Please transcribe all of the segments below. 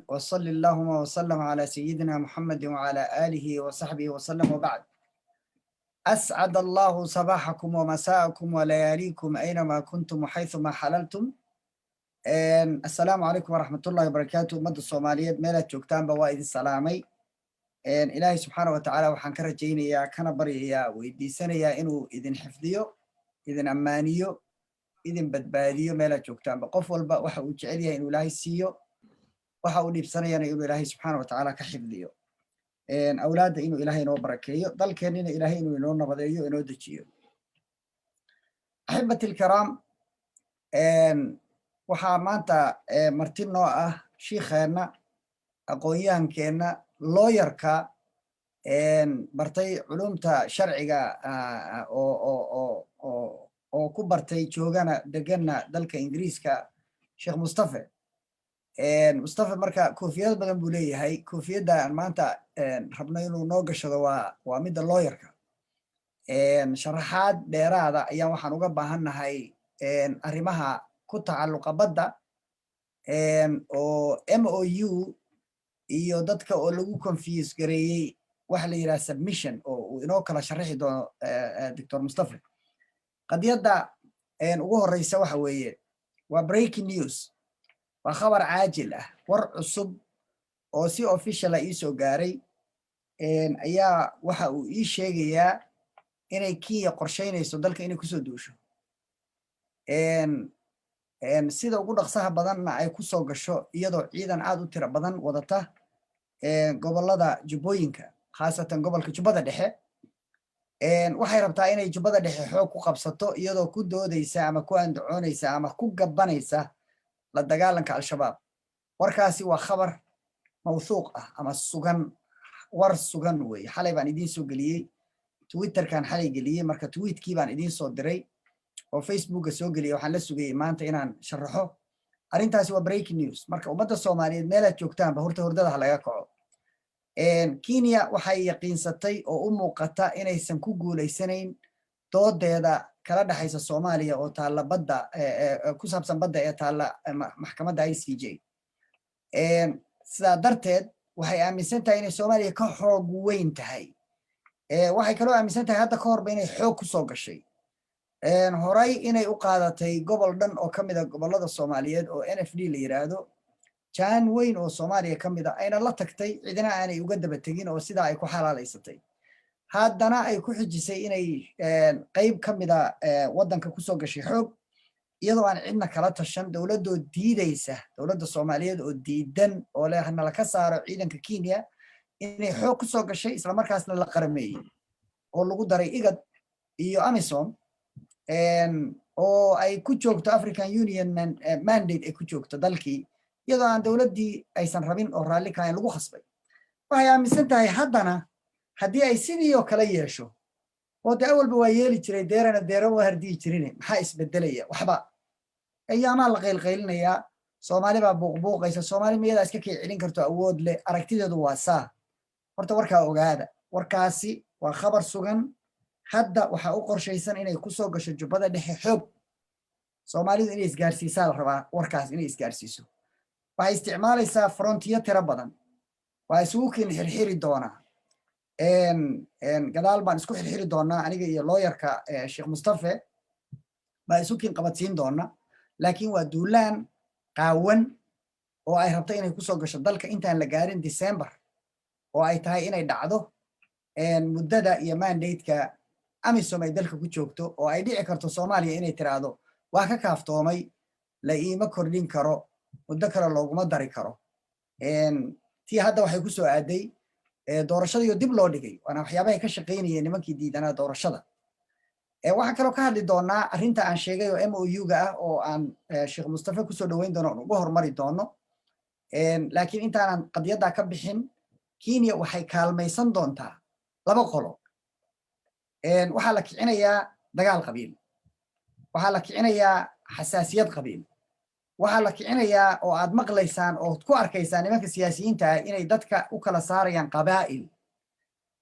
وصل اللهم وسلم على سيدنا محمد وعلى آله وصحبه وسلم وبعد. أسعد الله صباحكم ومساءكم ولياليكم أينما كنتم وحيثما حللتم. السلام عليكم ورحمة الله وبركاته. مد الصومالية ميلة جوكتان بوائد السلامي. إلهي سبحانه وتعالى وحان كرجيني يا كنبري يا ويدي سنة يا إنو إذن حفظيو إذن أمانيو إذن بدباديو ميلة جوكتان بقف والبا وحا وجعليا إنو إلهي سيو waxa uu dhiibsanayana inuu ilaahay subxaana watacaala ka xifdiyo awlaadda inuu ilaahay inoo barakeeyo dalkeennina ilaahay inuu inoo nabadeeyo inoo dejiyo. axibati ilkiraam, waxaa maanta marti noo ah shiikheenna aqoon-yahankeenna looyarka bartay culumta sharciga oo ku bartay joogana deganna dalka ingiriiska, sheekh mustafe. mustafa marka koofiyad badan buu leeyahay. koofiyadda aan maanta rabno inuu noo gashado waa midda looyarka. sharaxaad dheeraada ayaan waxaan uga baahannahay arrimaha ku tacalluqa badda oo MOU iyo dadka oo lagu confuse gareeyey waxa la yidhaha submission oo uu inoo kala sharaxi doono Dr. Mustafa. qadiyadda ugu horreysa waxa weeye waa breaking news. waa khabar caajil ah, war cusub oo si official ah ii soo gaaray ayaa waxa uu ii sheegayaa inay Kenya qorsheynayso dalka inay kusoo duusho. sida ugu dhaqsaha badanna ay kusoo gasho iyadoo ciidan aad u tiro badan wadata gobollada jubbooyinka, khaasatan gobolka jubbada dhexe. waxay rabtaa inay jubbada dhexe xoog ku qabsato iyadoo ku doodaysa ama ku andacoonaysa ama ku gabanaysa la dagaalanka al-shabaab. warkaasi waa khabar mawthuuq ah ama sugan, war sugan weeye. xalay baan idiin soo geliyey, twitterkan xalay geliyey, marka tweetkii baan idiin soo diray oo facebooka soo geliyey. waxaan la sugayey maanta inaan sharaxo arrintaasi. waa breaking news. marka ummadda soomaaliyeed meelaad joogtaanba horta hordada ha laga kaco. Kenya waxay yaqiinsatay oo u muuqata inaysan ku guulaysanayn doodeeda kala dhaxaysa Soomaaliya oo taalla badda ku saabsan badda ee taalla maxkamadda ICJ. sidaa darteed waxay aaminsan tahay inay Soomaaliya ka xoog weyn tahay. waxay kaloo aaminsan tahay hadda ka horba inay xoog ku soo gashay. horay inay u qaadatay gobol dhan oo ka mid a gobollada Soomaaliyeed oo NFD la yiraahdo, jaan weyn oo Soomaaliya ka mid a, ayna la tagtay cidina aanay uga daba tegin oo sidaa ay ku xalaalaysatay. haddana ay ku xijisay inay qayb ka mid a waddanka kusoo gashay xoog iyadoo aan cidna kala tashan. dowladdoo diidaysa, dowladda Soomaaliyeed oo diidan oo leh nala ka saaro ciidanka Kenya, inay xoog kusoo gashay islamarkaasna la qarameeyey oo lagu daray IGAD iyo AMISOM oo ay ku joogto African Union mandate ay ku joogto dalkii iyadoo aan dowladdii aysan rabin oo raalli ka ahayn lagu khasbay. waxay aaminsan tahay haddana haddii ay sidii oo kale yeesho oo de awalba waa yeeli jiray, deerana deera waa hardiyi jirine, maxaa isbedelaya? waxba ayaamaa la qaylqaylinayaa. Soomaali baa buuqbuuqaysa. Soomaali miyadaa iska kii celin karto awood leh? aragtideedu waa saa. horta warkaa ogaada. warkaasi waa khabar sugan. hadda waxaa u qorshaysan inay kusoo gasho jubbada dhexe xoog. Soomaalidu inay isgaarsiisaa la rabaa. warkaas inay isgaarsiiso. waxay isticmaalaysaa frontiyo tiro badan. waa isugu kin xirxiri doonaa. gadaal baan isku xirxiri doonaa aniga iyo looyarka sheekh mustafe baa isu kin qabadsiin doona. laakiin waa duulaan qaawan oo ay rabto inay kusoo gasho dalka intaan la gaarin December, oo ay tahay inay dhacdo muddada iyo mandate-ka AMISOM ay dalka ku joogto, oo ay dhici karto Soomaaliya inay tiraahdo waa ka kaaftoomay, la iima kordhin karo, muddo kale looguma dari karo. tii hadda waxay ku soo aaday doorashadii oo dib loo dhigay. waana waxyaabahay ka shaqaynayeen nimankii diidanaa doorashada. waxaan kaloo ka hadli doonaa arrinta aan sheegay oo MOU-ga ah oo aan sheekh mustafe kusoo dhoweyn doono oon uga hormari doono. laakiin intaanan qadiyaddaa ka bixin, Kenya waxay kaalmaysan doontaa laba qolo. waxaa la kicinayaa dagaal qabiil, waxaa la kicinayaa xasaasiyad qabiil, waxaa la kicinayaa oo aad maqlaysaan oo ku arkaysaan nimanka siyaasiyiinta ah inay dadka u kala saarayaan qabaa'il.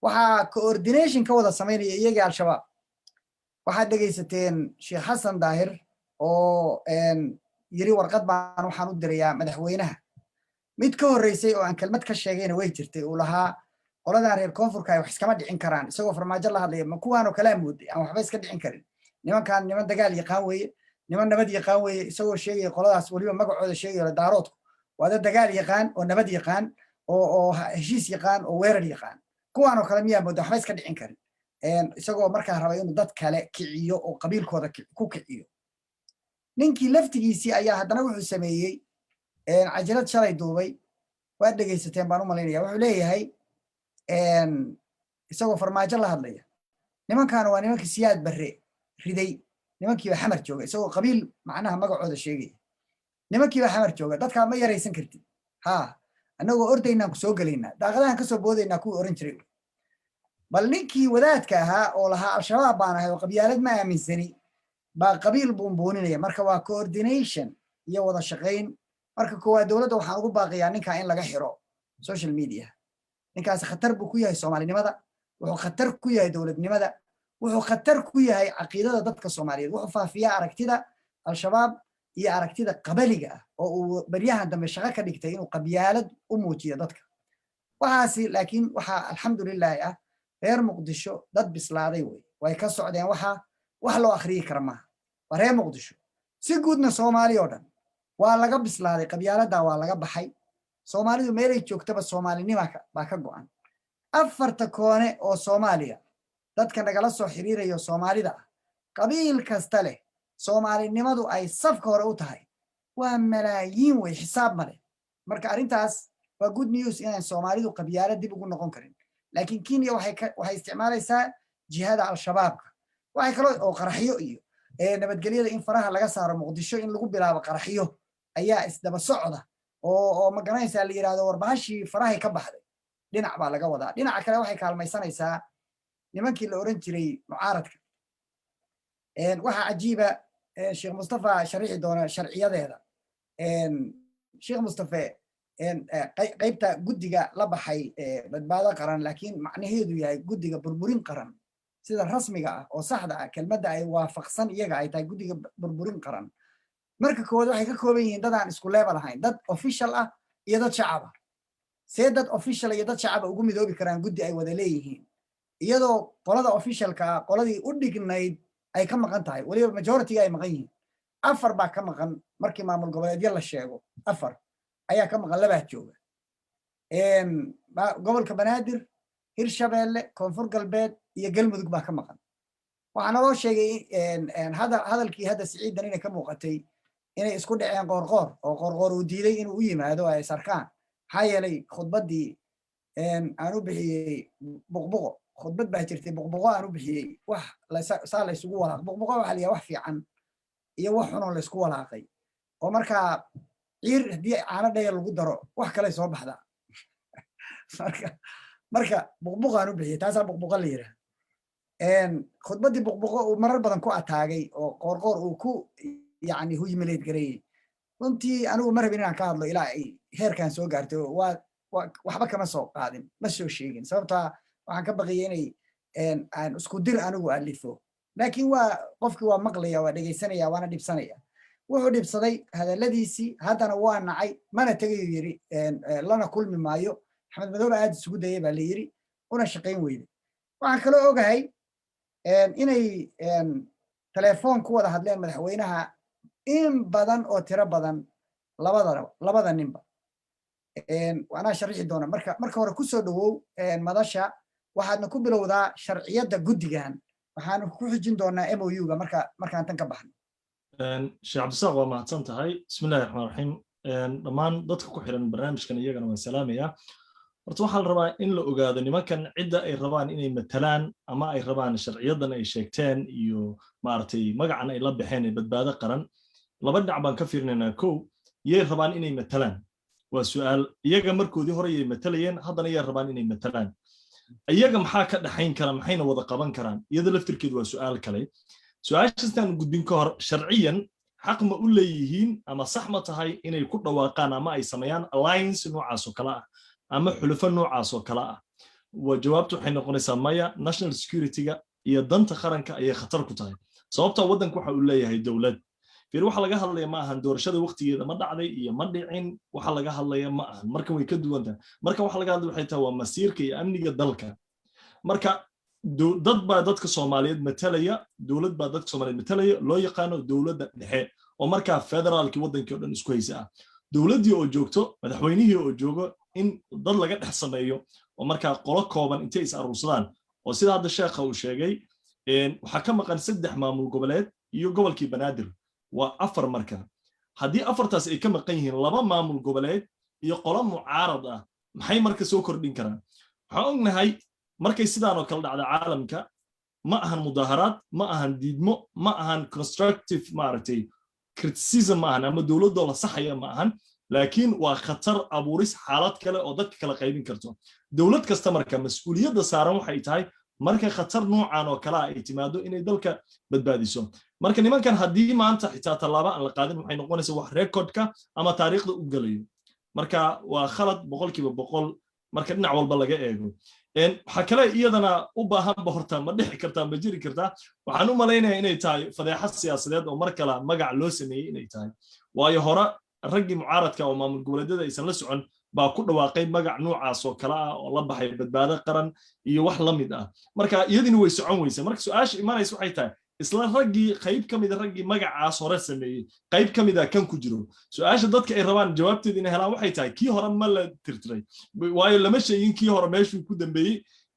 waxaa coordination ka wada samaynaya iyagii al-shabaab. waxaad dhegaysateen sheekh xasan daahir oo yiri warqad baan waxaan u dirayaa madaxweynaha mid ka horreysay oo aan kelmad ka sheegayna way jirtay uu lahaa qoladan reer koonfurka ay wax iskama dhicin karaan isagoo farmaajo la hadlaya ma kuwaanoo kalaa mooday aan waxba iska dhicin karin nimankan niman dagaal yaqaan weeye niman nabad yaqaan weeye isagoo sheegaya qoladaas weliba magacooda sheegaya daaroodku waa dad dagaal yaqaan oo nabad yaqaan oo heshiis yaqaan oo weerar yaqaan kuwaanoo kale miyaa mooda waxba iska dhicin karin isagoo markaa rabay inuu dad kale kiciyo oo qabiilkooda ku kiciyo ninkii laftigiisii ayaa haddana wuxuu sameeyey cajalad shalay duubay waad dhegaysateen baan u malaynaya wuxuu leeyahay isagoo farmaajo la hadlaya nimankaana waa nimankii siyaad barre riday nimankiiba xamar jooga isagoo qabiil macnaha magacooda sheegaya nimankiiba xamar jooga dadkaa ma yaraysan kartid ha annagoo ordaynaan ku soo gelaynaa daaqadahan kasoo boodaynaa kuwii oran jiray bal ninkii wadaadka ahaa oo lahaa al-shabaab baan ahay oo qabyaalad ma aaminsani baa qabiil buunbuuninaya marka waa coordination iyo wada shaqayn marka koowaad dowladda waxaan ugu baaqiyaa ninkaa in laga xiro social media ninkaas khatar buu ku yahay soomaalinimada wuxuu khatar ku yahay dowladnimada wuxuu khatar ku yahay caqiidada dadka Soomaaliyeed wuxuu faafiyaa aragtida al-shabaab iyo aragtida qabaliga ah oo uu baryahan dambe shaqo ka dhigtay inuu qabyaalad u muujiyo dadka waxaasi laakiin waxa alxamdulillah ah reer muqdisho dad bislaaday way ka socdeen wax loo akhriyi kara maaha waa reer muqdisho si guudna Soomaaliya oo dhan waa laga bislaaday qabyaalada waa laga baxay Soomaalidu meelay joogtaba Soomaalinima baa ka go'an afarta koone oo Soomaaliya dadka nagala soo xiriirayo Soomaalida qabiil kasta leh Soomaalinimadu ay safka hore u tahay waa malaayiin way xisaab male marka arintaas waa good news in Soomaalidu qabyaalad dib ugu noqon karin laakiin Kenya waxay isticmaalaysaa jihada al-shabaabka waxay kale oo qaraxiyo iyo nabadgelyada in faraha laga saaro Muqdisho in lagu bilaabo qaraxiyo ayaa isdaba socda oo ma garanaysaa la yiraahdo warbaashi farahay ka baxday dhinac baa laga wadaa dhinaca kale waxay kaalmaysanaysaa nimankii la oran jiray mucaaradka waxa cajiiba Sheikh Mustafa sharixi doona sharciyadeeda Sheikh Mustafa qaybta guddiga la baxay badbaado qaran laakiin macnaheedu yahay guddiga burburin qaran sida rasmiga ah oo saxda ah kelmadda ay waafaqsan iyaga ay tahay guddiga burburin qaran marka koowaad waxay ka kooban yihiin dad aan isku level ahayn dad official ah iyo dad shacab ah see dad official iyo dad shacab ugu midoobi karaan guddi ay wada leeyihiin iyadoo qolada officialka qoladii u dhignayd ay ka maqan tahay waliba majority ay maqan yihiin afar baa ka maqan markii maamul goboleedyo la sheego afar ayaa ka maqan labaa jooga gobolka Banaadir Hirshabeelle Koonfur Galbeed iyo Galmudug baa ka maqan waxaana loo sheegay hadalkii hadda Siciid Danine ka muuqatay inay isku dhaceen qoorqoor uu diiday inuu u yimaado ay sarkaan maxaa yeelay khudbaddii aan u bixiyey buqbuqo khudbad baa jirtay buqbuqo aan u bixiyey wax saa la isugu walaaq buqbuqo waxaa la yidhaha wax fiican iyo wax xunoo la isku walaaqay oo markaa ciir haddii caano dheer lagu daro wax kale soo baxdaa marka buqbuqo aan u bixiyey taasaa buqbuqo la yidhaha khudbaddii buqbuqo uu marar badan ku ataagay oo qoorqoor uu ku yani huymileed gareeyey runtii anigu ma rabin inaan ka hadlo ilaa ay heerkan soo gaartay waxba kama soo qaadin ma soo sheegin sababtaa waxaan ka baqiyay inay aan isku dir anigu alifo laakiin qofkii waa maqlaya waa dhegaysanaya waana dhibsanaya wuxuu dhibsaday hadalladiisii haddana waa nacay mana tegayu yiri lana kulmi maayo Axmed Madoobe aad isugu dayay baa la yiri una shaqayn weyday waxaan kaloo ogahay inay telefoon ku wada hadleen madaxweynaha in badan oo tiro badan labada ninba waana sharixi doona marka hore ku soo dhawow madasha waxaadna ku bilowdaa sharciyada guddigan waxaan ku xijin doonaa MOU-ga markaan tan ka baxno Sheikh Cabdisaaq waa mahadsan tahay bismillaahir rahmaanir rahiim dhammaan dadka ku xiran barnaamijkan iyagana waan salaamayaa horta waxaa la rabaa in la ogaado nimankan cidda ay rabaan inay matalaan ama ay rabaan sharciyadan ay sheegteen iyo maartay magacan ay la baxeen ee badbaado qaran laba dhinac baan ka fiirinaynaa kow yay rabaan inay matalaan waa su'aal iyaga markoodii hore ay matalayeen haddana yay rabaan inay matalaan iyaga maxaa ka dhaxayn kara maxayna wada qaban karaan iyada laftirkeedu waa su'aal kale su'aashaastaan gudbin ka hor sharciyan xaq ma u leeyihiin ama sax ma tahay inay ku dhawaaqaan ama ay sameeyaan alliance noocaas oo kala ah ama xulufo noocaas oo kala ah jawaabtu waxay noqonaysaa maya national security-ga iyo danta qaranka ayay khatar ku tahay sababta waddanku waxa uu leeyahay dawlad fiir waxa laga hadlaya ma ahan doorashada waqtigeeda ma dhacday iyo ma dhicin waxa laga hadlaya ma ahan marka way ka duwan tahay marka waxa laga hadlay waxay tahay waa masiirka iyo amniga dalka marka dad baa dadka Soomaaliyeed matalaya dawlad baa dadka Soomaaliyeed matalaya loo yaqaano dawladda dhexe oo marka federaalki waddanka oo dhan isku haysa dawladdii oo joogto madaxweynihii oo joogo in dad laga dhex sameeyo oo marka qolo kooban intay is arursadaan oo sida hadda sheekha uu sheegay waxa ka maqan 3 maamul goboleed iyo gobolkii Banaadir waa 4 marka haddii 4taas ay ka maqan yihiin 2 maamul goboleed iyo qolo mucaarad ah maxay marka soo kordhin karaan waxaan ognahay markay sidaan oo kala dhacda caalamka ma ahan mudaharaad ma ahan diidmo ma ahan constructive maaragtay criticism ma ahan ama dawladda la saxaya ma ahan laakiin waa khatar abuuris xaalad kale oo dadka kala qaybin karto dawlad kasta marka mas'uuliyadda saaran waxay tahay marka khatar noocan oo kala ay timaado inay dalka badbaadiso marka nimankan haddii maanta xitaa talaaba aan la qaadin waxay noqonaysaa wax recordka ama taariikhda u galayo marka waa khalad 100% marka dhinac walba laga eego waxa kale iyadana u baahan horta ma dhixi kartaa ma jiri kartaa waxaan u maleynayaa inay tahay fadeexad siyaasadeed oo mar kale magac loo sameeyay inay tahay waayo hore raggii mucaaradka oo maamul goboleedyada aysan la socon baa ku dhawaaqay magac noocaas oo kala ah oo la baxay badbaado qaran iyo wax la mid ah marka iyadina way socon weysa marka su'aasha imanaysa waxay tahay isla raggii qayb kamid ah raggii magacaas hore sameeyay qayb kamid ah kan ku jiro su'aasha dadka ay rabaan jawaabteeda inay helaan waxay tahay kii hore ma la tirtiray waayo lama sheegin kii hore meeshuu ku dambeeyay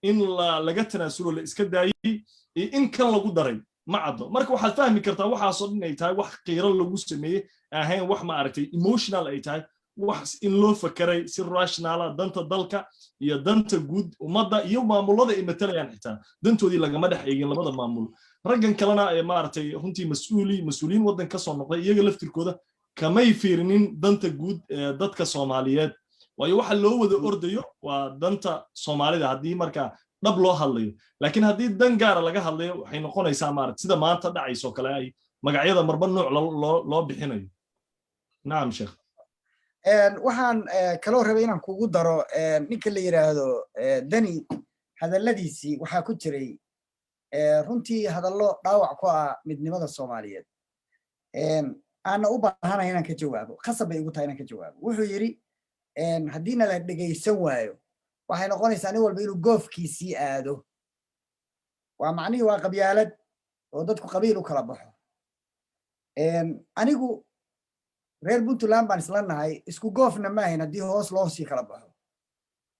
in laga tanaasulo la iska daayay in kan lagu daray ma caddo marka waxaad fahmi kartaa waxaas oo dhan ay tahay wax qiiro lagu sameeyay ahayn wax ma aragtay emotional ay tahay wax in loo fakaray si rational ah danta dalka iyo danta guud ummadda iyo maamulada ay matalayaan xitaa dantoodii lagama dhex eegin labada maamul raggan kalena ee maaragtay runtii mas'uuliin waddan ka soo noqday iyaga laftirkooda kamay fiirinin danta guud ee dadka Soomaaliyeed waayo waxa loo wada ordayo waa danta Soomaalida haddii marka dhab loo hadlayo laakiin haddii dan gaar laga hadlayo waxay noqonaysaa maaragtay sida maanta dhacayso kale ay magacyada marba nooc loo bixinayo naam sheekh waxaan kaloo rabay inaan kugu daro ninka la yiraahdo Dani hadalladiisii waxaa ku jiray runtii hadallo dhaawac ku ah midnimada Soomaaliyeed aan u baahanahay inaan ka jawaabo khasab bay igu tahay inaan ka jawaabo wuxuu yiri haddiina la dhageysan waayo waxay noqonaysaa nin walba inuu goofkiisii aado waa macnihi waa qabyaalad oo dadku qabiil u kala baxo anigu reer Puntland baan isla nahay isku goofna ma ahayn haddii hoos loo sii kala baxo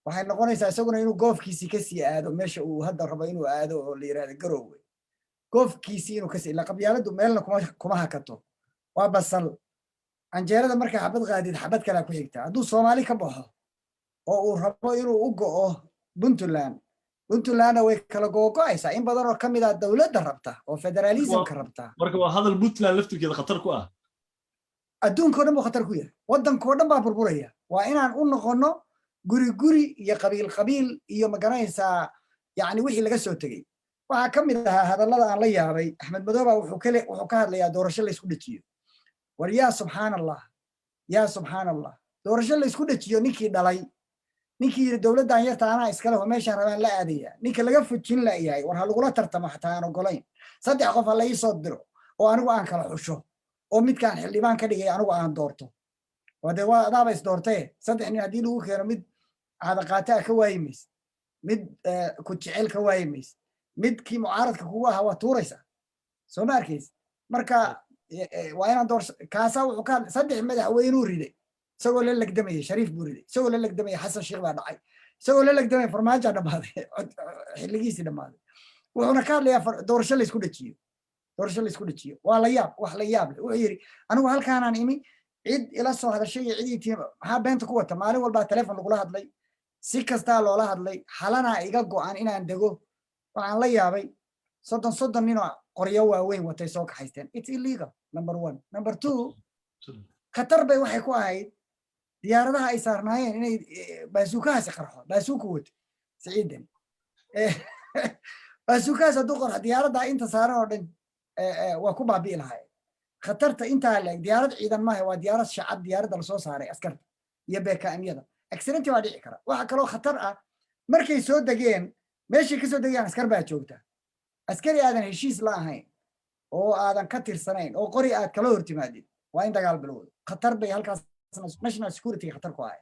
waxay noqonaysaa isaguna inuu goofkiisii ka sii aado meesha uu hadda rabo inuu aado oo la yiraahdo Garowe goofkiisii inuu ka sii la qabyaaladu meelna kuma hakato waa basal anjeerada marka xabad qaadid xabad kale ku xigta hadduu Soomaali ka baxo oo uu rabo inuu u go'o Puntland way kala go'aysaa in badan oo kamid ah dawladda rabta oo federalism ka rabta marka waa hadal Puntland laftirkeeda khatar ku ah adduunka oo dhan buu khatar ku yahay waddanka oo dhan baa burburaya waa inaan u noqono guri iyo qabiil iyo magaranaysaa yani wixii laga soo tegay waxaa ka mid ahaa hadallada aan la yaabay Axmed Madooba wuxuu ka hadlayaa doorasho la isku dhajiyo war yaa subxaanallah doorasho la isku dhajiyo ninkii dhalay ninkii dawladdan yarta anaa iskale oo meeshaan rabaan la aadaya ninka laga fujin la yahay war ha lagula tartamo xataa aan ogolayn 3 qof ha la ii soo diro oo anigu aan kala xusho oo midkaan xildhibaan ka dhigay anigu aan doorto wada waa adaaba is doortay 3 nin haddii lagu keeno mid caada qaata ka waayimays mid ku jecel ka waayimays mid kii mucaaradka kugu ahaa waa tuuraysa soo ma arkays marka waa inaan doorso kaasa wuxuu ka 3 madaxweynuu riday isagoo la lagdamay Shariif buu riday isagoo la lagdamay Xasan Sheekh baa dhacay isagoo la lagdamay Farmaajo dhamaaday xilligiisii dhamaaday wuxuuna ka hadlayaa doorasho la isku dhajiyo waa la yaab wax la yaab leh wuxuu yiri anigu halkaanaan imi cid ila soo hadashay cidii maxaa beenta ku wata maalin walba telefoon lagula hadlay si kasta loola hadlay xalana iga go'an inaan dago waxaan la yaabay 30 nin oo qoryo waaweyn watay soo kaxaysteen it's illegal number 1 number 2 khatar bay waxay ku ahayd diyaaradaha ay saarnaayeen inay baasuukahaasi qarxo baasuuku wato Saciidan baasuukahaas hadduu qarxo diyaaradda inta saaran oo dhan waa ku baabi'i lahayd khatarta intaa leeg diyaarad ciidan maaha waa diyaarad shacab diyaaradda la soo saaray askarta iyo BKM-yada accident waa dhici kara waxa kaloo khatar ah markay soo degeen meeshii ka soo degeen askar baa joogta askari aadan heshiis la ahayn oo aadan ka tirsanayn oo qori aad kala hortimaadid waa in dagaal bilowdo khatar bay halkaas national security khatar ku ahay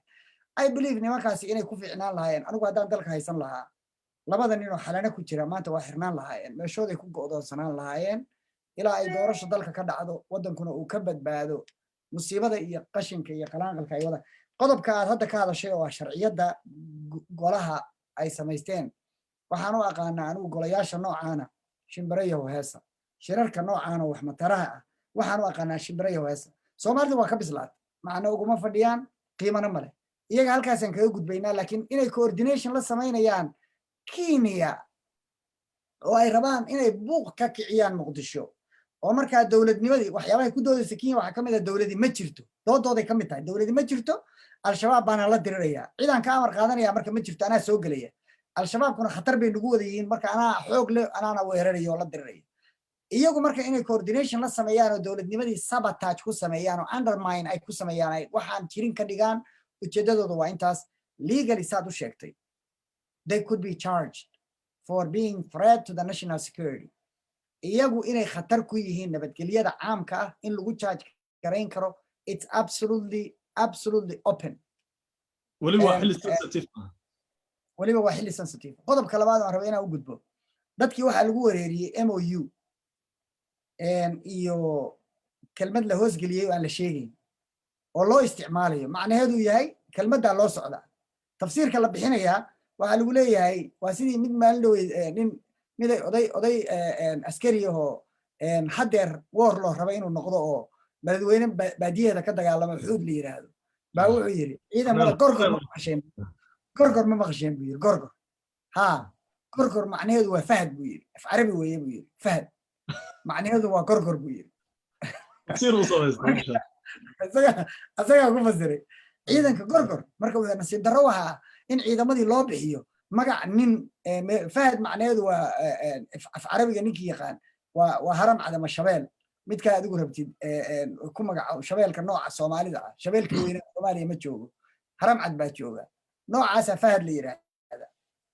I believe nimankaasi inay ku fiicnaan lahaayeen anigu haddaan dalka haysan lahaa labada nin oo xalana ku jira maanta waa xirnaan lahaayeen meeshooday ku go'doonsanaan lahaayeen ilaa ay doorasho dalka ka dhacdo waddankuna uu ka badbaado musiibada iyo qashinka iyo qalaanqalka ay wada qodobka aad hadda ka hadashay oo ah sharciyadda golaha ay samaysteen waxaan u aqaanaa anigu golayaasha noocaana shimbirayo heesa shirarka noocaana wax mataraha ah waxaan u aqaanaa shimbirayo heesa soomaalida waa ka bislaatay macna uguma fadhiyaan qiimana male iyaga halkaasaan kaga gudbaynaa laakiin inay coordination la samaynayaan Kenya oo ay rabaan inay buuq ka kiciyaan Muqdisho oo markaa dawladnimadii waxyaabaha ku doodaysa Kenya waxa kamid ah dawladii ma jirto doodooday kamid tahay dawladii ma jirto al-shabaab baana la dirirayaa ciidan ka amar qaadanaya marka ma jirto anaa soo galaya al-shabaabkuna khatar bay nagu wada yihiin marka anaa xoog leh anaana weerarayo oo la diriraya iyagu marka inay coordination la sameeyaan oo dawladnimadii sabotage ku sameeyaan oo undermine ay ku sameeyaan ay waxaan jirin ka dhigaan ujeedadooda waa intaas legally saad u sheegtay they could be charged for being threat to the national security iyagu inay khatar ku yihiin nabadgelyada caamka ah in lagu charge garayn karo it's absolutely open waliba waa xilli sensitive waliba waa xilli sensitive qodobka labaad aan rabo inaan u gudbo dadkii waxaa lagu wareeriyey MOU iyo kelmad la hoosgeliyey oo aan la sheegayn oo loo isticmaalayo macnaheedu yahay kelmaddaa loo socdaa tafsiirka la bixinayaa waxaa lagu leeyahay waa sidii mid maalin dhow nin miday oday askari ahoo haddeer woor loo raba inuu noqdo oo madaxweyne baadiyaheeda ka dagaalamo xuud la yiraahdo baa wuxuu yiri ciidamada gorgor ma maqasheen buu yiri gorgor ha gorgor macnaheedu waa fahad buu yiri af carabi weeye buu yiri fahad macnaheedu waa gorgor buu yiri asagaa ku fasiray ciidanka gorgor marka uu nasiib darro waxa in ciidamadii loo bixiyo magac nin fahad macnaheedu waa af carabiga ninkii yaqaan waa haram cadama shabeel midka adigu rabtid ku magaco shabeelka nooca Soomaalida ah shabeelka weyn Soomaaliya ma joogo haram cad baa jooga noocaas fahad la yiraahdo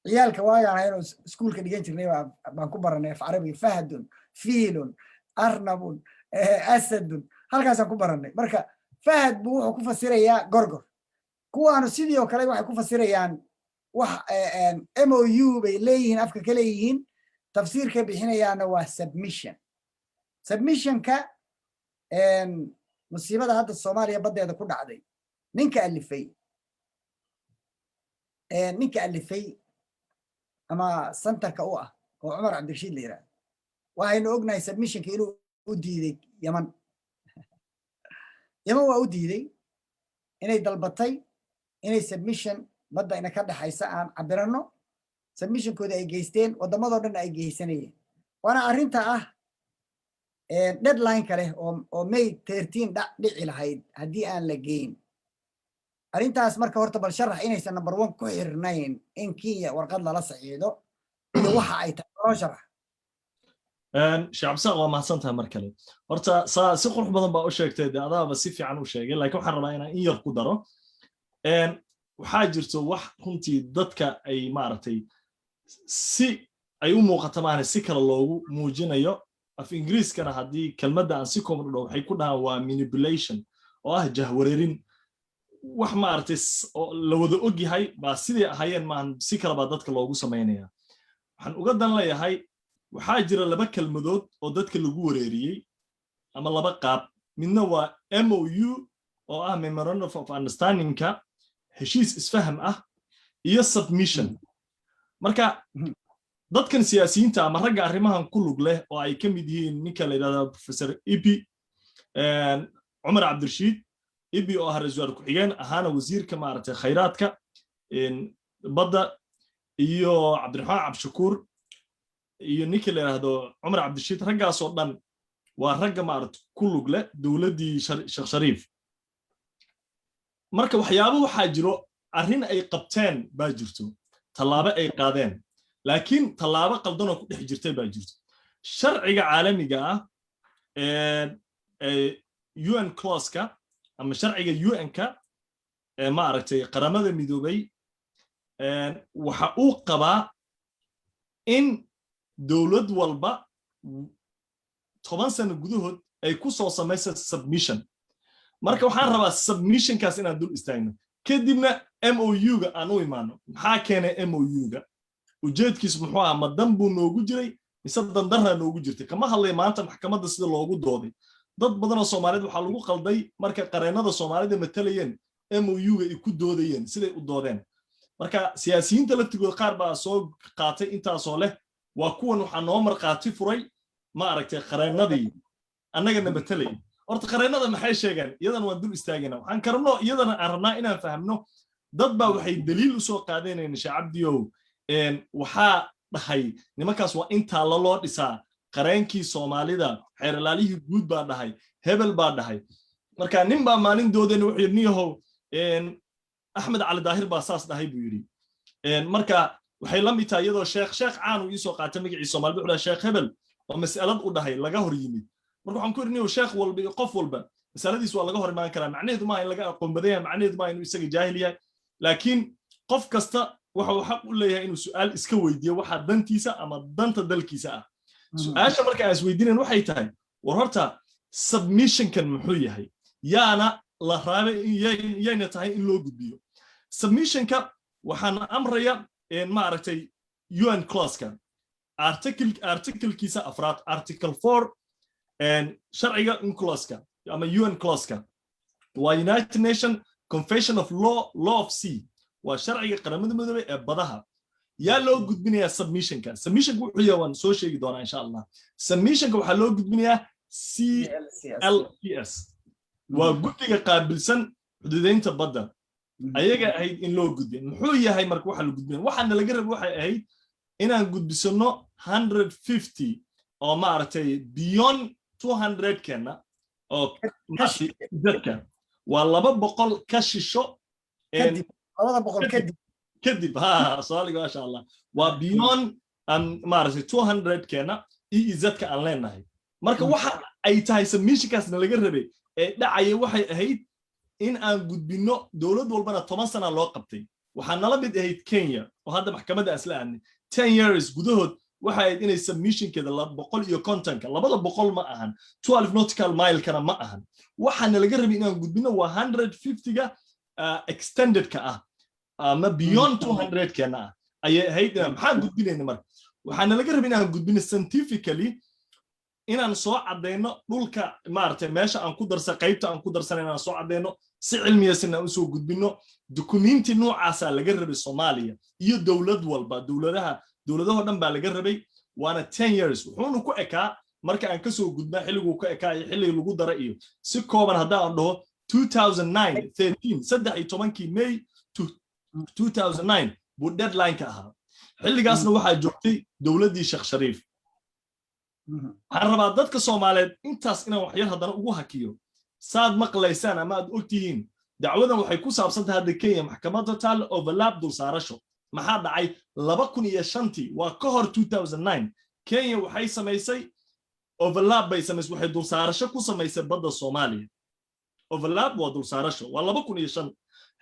ciyaalka waagaan hayno iskuulka dhigan jirnay baan ku baranay af carabiga fahadun fiilun arnabun asadun halkaasaan ku baranay marka fahad buu wuxuu ku fasirayaa gorgor kuwaanu sidii oo kale waxay ku fasirayaan wax MOU bay leeyihiin afka ka leeyihiin tafsiirka bixinayaana waa submissionka musiibada hadda Soomaaliya badeeda ku dhacday ninka alifay ama santarka u ah oo Umar Cabdirashiid la yiraahdo waxaynu ognahay submissionka inuu u diiday Yaman waa u diiday inay dalbatay inay submission badda ina ka dhaxaysa aan cabirano submissionkooda ay geysteen waddamadoo dhan ay geysanayeen waana arrinta ah deadline kale oo May 13 dhici lahayd haddii aan la geyn arrintaas marka horta bal sharax inaysan number 1 ku xirnayn in Kenya warqad lala saxiido iyo waxa ay tahay sharax shacab saaq waa mahadsantahay mar kale horta si qurux badan baa u sheegtay adaaba si fiican u sheegay laakiin waxaan rabaa inaan in yar ku daro waxaa jirto wax runtii dadka ay maaragtay si ay u muuqato maana si kale loogu muujinayo af ingiriiskana haddii kelmadda aan si kooban u dhaw waxay ku dhahaan waa manipulation oo ah jahwareerin wax maaragtay la wada og yahay baa sidii ahayeen maahan si kale baa dadka loogu samaynaya waxaan uga dan leeyahay waxaa jira laba kelmadood oo dadka lagu wareeriyey ama laba qaab midna waa MOU oo ah memorandum of understanding-ka heshiis isfaham ah iyo submission marka dadkan siyaasiyiinta ama ragga arrimahan ku lug leh oo ay ka mid yihiin ninka la yiraahdo Professor Ibi Umar Cabdirashiid Ibi oo ah ra'iisul ku-xigeen ahaana wasiirka maaragtay khayraadka badda iyo Cabdiraxmaan Cabshakuur iyo ninka la yiraahdo Umar Cabdirashiid raggaas oo dhan waa ragga maaragtay ku lug leh dawladdii Sheekh Shariif marka waxyaabo waxaa jiro arrin ay qabteen baa jirto tallaabo ay qaadeen laakiin tallaabo qaldan oo ku dhex jirtay baa jirto sharciga caalamiga ah UN clause-ka ama sharciga UN-ka maaragtay qaramada midoobay waxa uu qabaa in dawlad walba 10 sano gudahood ay ku soo samaysay submission marka waxaan rabaa submissionkaas inaan dul istaagno kadibna MOU-ga aan u imaano maxaa keenay MOU-ga ujeedkiisu muxuu ahaa ma dan buu noogu jiray mise dandarra noogu jirtay kama hadlay maanta maxkamadda sida loogu dooday dad badan oo Soomaaliyeed waxaa lagu qalday marka qareennada Soomaalida matalayeen MOU-ga ay ku doodayeen siday u doodeen marka siyaasiyiinta laftigooda qaar baa soo qaatay intaasoo leh waa kuwan waxaa noo marqaati furay ma aragtay qareennadii annagana matalayeen horta qareennada maxay sheegaan iyadana waan dul istaagayna waxaan karno iyadana aan rabnaa inaan fahamno dad baa waxay daliil u soo qaadeenayeen shacabdiyow waxaa dhahay nimankaas waa intaa loo dhisaa qareenkii Soomaalida xeeralaalihii guud baa dhahay hebel baa dhahay marka nin baa maalin doodeen wuxuu yidhi niyahow Axmed Cali Daahir baa saas dhahay buu yidhi marka waxay la mid tahay iyadoo sheekh caan uu soo qaatay magaciisa Soomaalida wuxuu dhahay sheekh hebel oo mas'alad u dhahay laga hor yimid marka waxaan ku yidhi niyow sheekh walba iyo qof walba mas'aladiis waa laga hor imaan karaa macnaheedu ma in laga aqoon badan yahay macnaheedu ma inuu isaga jaahil yahay laakiin qof kasta waxa uu xaq u leeyahay inuu su'aal iska weydiiyo waxa dantiisa ama danta dalkiisa ah su'aasha marka aan isweydiinayno waxay tahay war horta submissionkan muxuu yahay yaana la raabay yayna tahay in loo gudbiyo submissionka waxaan amraya ma aragtay UN clause-ka article-kiisa afraad article 4 sharciga clause-ka ama UN clause-ka waa United Nations Convention of Law of Sea waa sharciga qaramada midoobay ee badaha yaa loo gudbinayaa submissionka wuxuu yahay waan soo sheegi doonaa insha Allah submissionka waxaa loo gudbinayaa CLCS waa guddiga qaabilsan xuduudeynta badda ayaga ahayd in loo gudbiyo muxuu yahay marka waxa la gudbinayo waxaana laga rabay waxay ahayd inaan gudbisano 150 oo ma aragtay beyond 200 keena oo dadka waa 200 ka shisho kadib soomaaliga ma sha Allah waa beyond ma aragtay 200 keena EEZ-ka aan leenahay marka waxa ay tahay submissionkaasna laga rabay ee dhacaya waxay ahayd in aan gudbino dawlad walbana 10 sano loo qabtay waxa nala mid ahayd Kenya oo hadda maxkamadda asla aan 10 years gudahood waxa ay inay submissionkeeda 150ka 200 ma ahan 12 nautical mile kana ma ahan waxaana laga rabay in aan gudbino 150ga extended ka ah ama beyond 200 kana ayay ahayd maxaa gudbinayna marka waxaana laga rabay in aan gudbino scientifically inaan soo cadeyno dhulka maartay meesha aan ku darsan qaybta aan ku darsanayna aan soo cadeyno si cilmiyaysan aan soo gudbino documenti noocaas laga rabay Soomaaliya iyo dawlad walba dawladaha dhan baa laga rabay waana 10 years wuxuu ku ekaa marka aan ka soo gudbaa xilligu ku ekaa iyo xilliga lagu dara iyo si kooban hadaa aan dhaho 2009 May 2009 buu deadline ka ahaa xilligaasna waxaa joogtay dawladii Sheekh Shariif waxaan rabaa dadka Soomaaliyeed intaas inaan wax yar haddana ugu hakiyo saad maqlaysaan ama aad ogtihiin dacwadan waxay ku saabsan tahay hadda Kenya maxkamadda taal overlap dul saarasho maxaa dhacay 2005 waa ka hor 2009 Kenya waxay samaysay overlap bay samaysay waxay dul saarasho ku samaysay badda Soomaaliya overlap waa dul saarasho waa 2005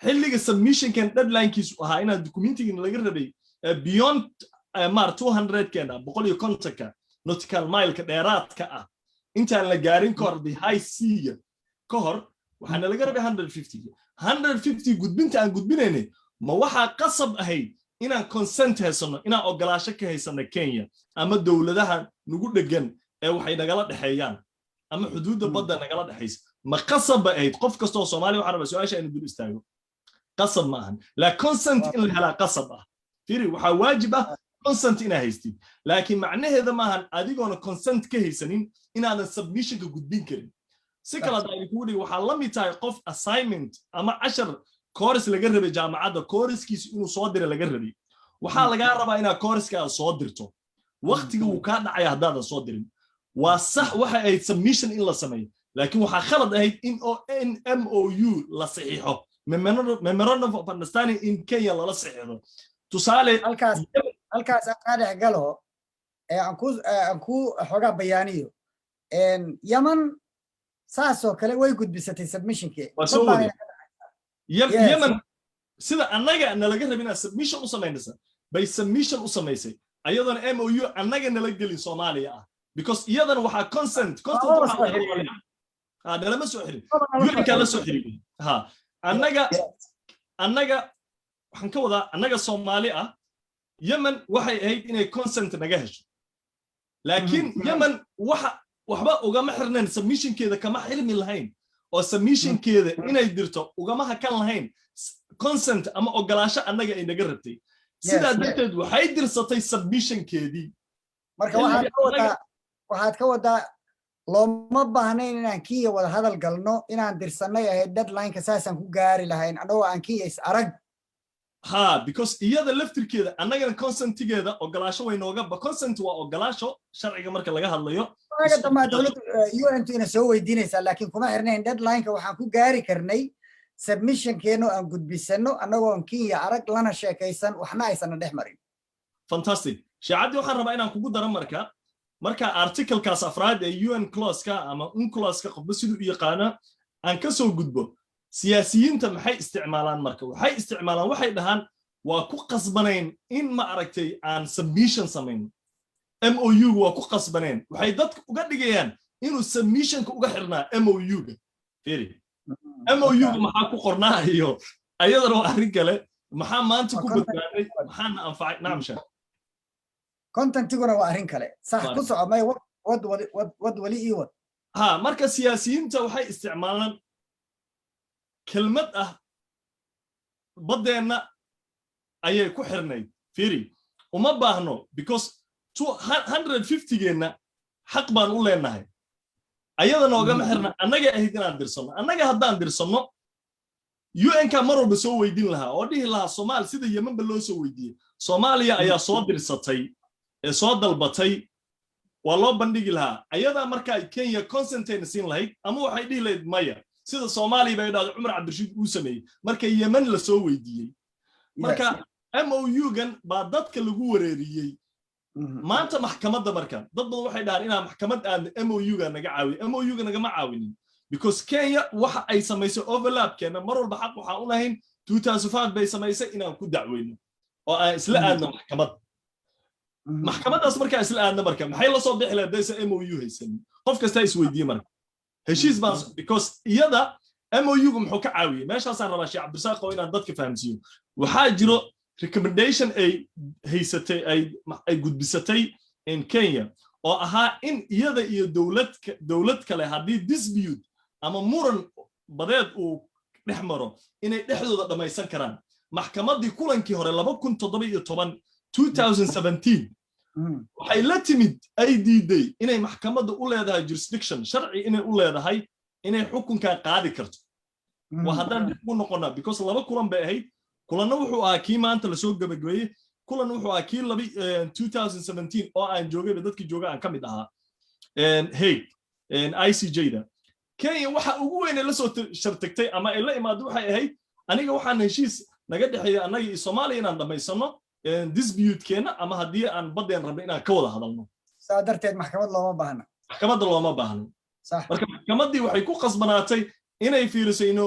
xilliga submissionkan deadline-kiisu ahaa inaan documentiga laga rabay beyond 200 keena 150ka nautical mile ka dheeraadka ah intaan la gaarin kor the high sea ka hor waxaana laga rabay 150 gudbinta aan gudbinaynay ma waxa qasab ahayd inaan consent haysano inaan ogolaasho ka haysano Kenya ama dawladaha nagu dhagan ee waxay nagala dhaxeeyaan ama xuduudda badda nagala dhaxaysa ma qasab ahayd qof kasto oo Soomaali waxa raba su'aasha inuu dul istaago qasab ma ahan la consent in la hela qasab ah firi waxa waajib ah consent ina haystid laakiin macnaheedu ma ahan adigoona consent ka haysanin inaadan submissionka gudbin karin si kala daayay ku dhig waxa la mid tahay qof assignment ama 10 course laga rabay jaamacadda course-kiisa inuu soo diro laga rabay waxa laga rabaa inaad course-ka soo dirto waqtiga uu ka dhacay hadaadan soo dirin waa sax waxa ay submission in la sameeyo laakiin waxa khalad ahayd in MOU la saxiixo memorandum of understanding in Kenya la saxiixo tusaale halkaas aan dhex galo aan ku xogaa bayaaniyo Yaman saasoo kale way gudbisatay submissionke Yemen sida annaga nalaga rabina submission u sameynaysa bay submission u sameysay ayadoona MOU annaga nala gelin Soomaaliya ah because iyadana waxa consent waxa lama soo xirin UN ka la soo xirin annaga waxaan ka wadaa annaga Soomaali ah Yemen waxay ahayd inay consent naga hesho laakiin Yemen waxba ugama xirnaan submissionkeeda kama xirmi lahayn oo submissionkeeda inay dirto ugama hakan lahayn consent ama ogolaasho annaga ay naga rabtay sidaa darteed waxay dirsatay submissionkeedii marka waxaad ka wadaa looma baahnayn inaan Kenya wada hadal galno inaan dirsanay ahayd deadline-ka saasan ku gaari lahayn anagoo aan Kenya is arag because iyada laftirkeeda annagana consentigeeda ogolaasho way nooga consent waa ogolaasho sharciga marka laga hadlayo anaga dhammaan dawladda UN ina soo weydiinaysaa laakiin kuma xirnayn deadline-ka waxaan ku gaari karnay submission-keeno aan gudbisano annagoo Kenya arag lana sheekaysan waxna aysan dhex marin fantastic shaacadi waxaan rabaa inaan kugu daro marka article-kaas afraad ee UN clause-ka ama UNCLOS-ka qofba siduu u yaqaana aan ka soo gudbo siyaasiyiinta maxay isticmaalaan marka waxay dhahaan waa ku qasbanayn in ma aragtay aan submission samayn MOU waa ku qasbanayn waxay dadku uga dhigayaan inuu submission-ka uga xirnaa MOU-ga fiiri MOU-ga maxaa ku qornaa iyo ayadana waa arrin kale maxaa maanta ku badbaaday maxaana anfacay naam sheekh content-iguna waa arrin kale sax ku soco may wad wali iyo wad marka siyaasiyiinta waxay isticmaalaan kelmad ah badeenna ayay ku xirnayd fiiri uma baahno because 250geena xaq baan u leenahay ayadana ogama xirna annaga ahayd inaan dirsanno annaga haddaan dirsanno UN-ka mar walba soo weydiin lahaa oo dhihi lahaa Soomaali sida Yemenba loo soo weydiiyey Soomaaliya ayaa soo dirsatay ee soo dalbatay waa loo bandhigi lahaa ayadaa marka Kenya consent-ayna siin lahayd ama waxay dhihi lahayd maya sida Soomaaliya bay dhahday Umar Cabdirashiid uu sameeyay marka Yemen la soo weydiiyey marka MOU-gan baa dadka lagu wareeriyey maanta maxkamadda marka dad badan waxay dhahaan inaan maxkamad aan MOU-ga naga caawiyo MOU-ga nagama caawinin because Kenya waxa ay samaysay overlap-keena mar walba xaq waxa u lahayn 2005 bay samaysay inaan ku dacweyno oo aan isla aadno maxkamadaas marka isla aadno marka maxay la soo bixi lahayd daysa MOU haysan qof kasta is weydiiyay marka heshiis baan because iyada MOU-gu muxuu ka caawiyay meeshaasaan rabaa Sheekh Cabdirasaaq oo inaan dadka fahamsiiyo waxaa jiro recommendation ay haysatay ay gudbisatay in Kenya oo ahaa in iyada iyo dawlad kale haddii dispute ama muran badeed uu dhex maro inay dhexdooda dhamaysan karaan maxkamaddii kulankii hore 2017 waxay la timid ay diiday inay maxkamadda u leedahay jurisdiction sharci inay u leedahay inay xukunka qaadi karto waa haddaan dib u noqonaa because laba kulan bay ahayd kulanna wuxuu ahaa kii maanta la soo gabagabeeyey kulan wuxuu ahaa kii 2017 oo aan joogay dadkii jooga aan ka mid ahaa ICJ-da Kenya waxa ugu weyn la soo shartagtay ama ay la imaado waxay ahayd aniga waxaan heshiis naga dhaxeeyay annaga iyo Soomaaliya inaan dhamaysano dispute-keena ama haddii aan badeen rabno inaan ka wada hadalno saa darteed maxkamadda looma baahna sax marka maxkamaddii waxay ku qasbanaatay inay fiiriso in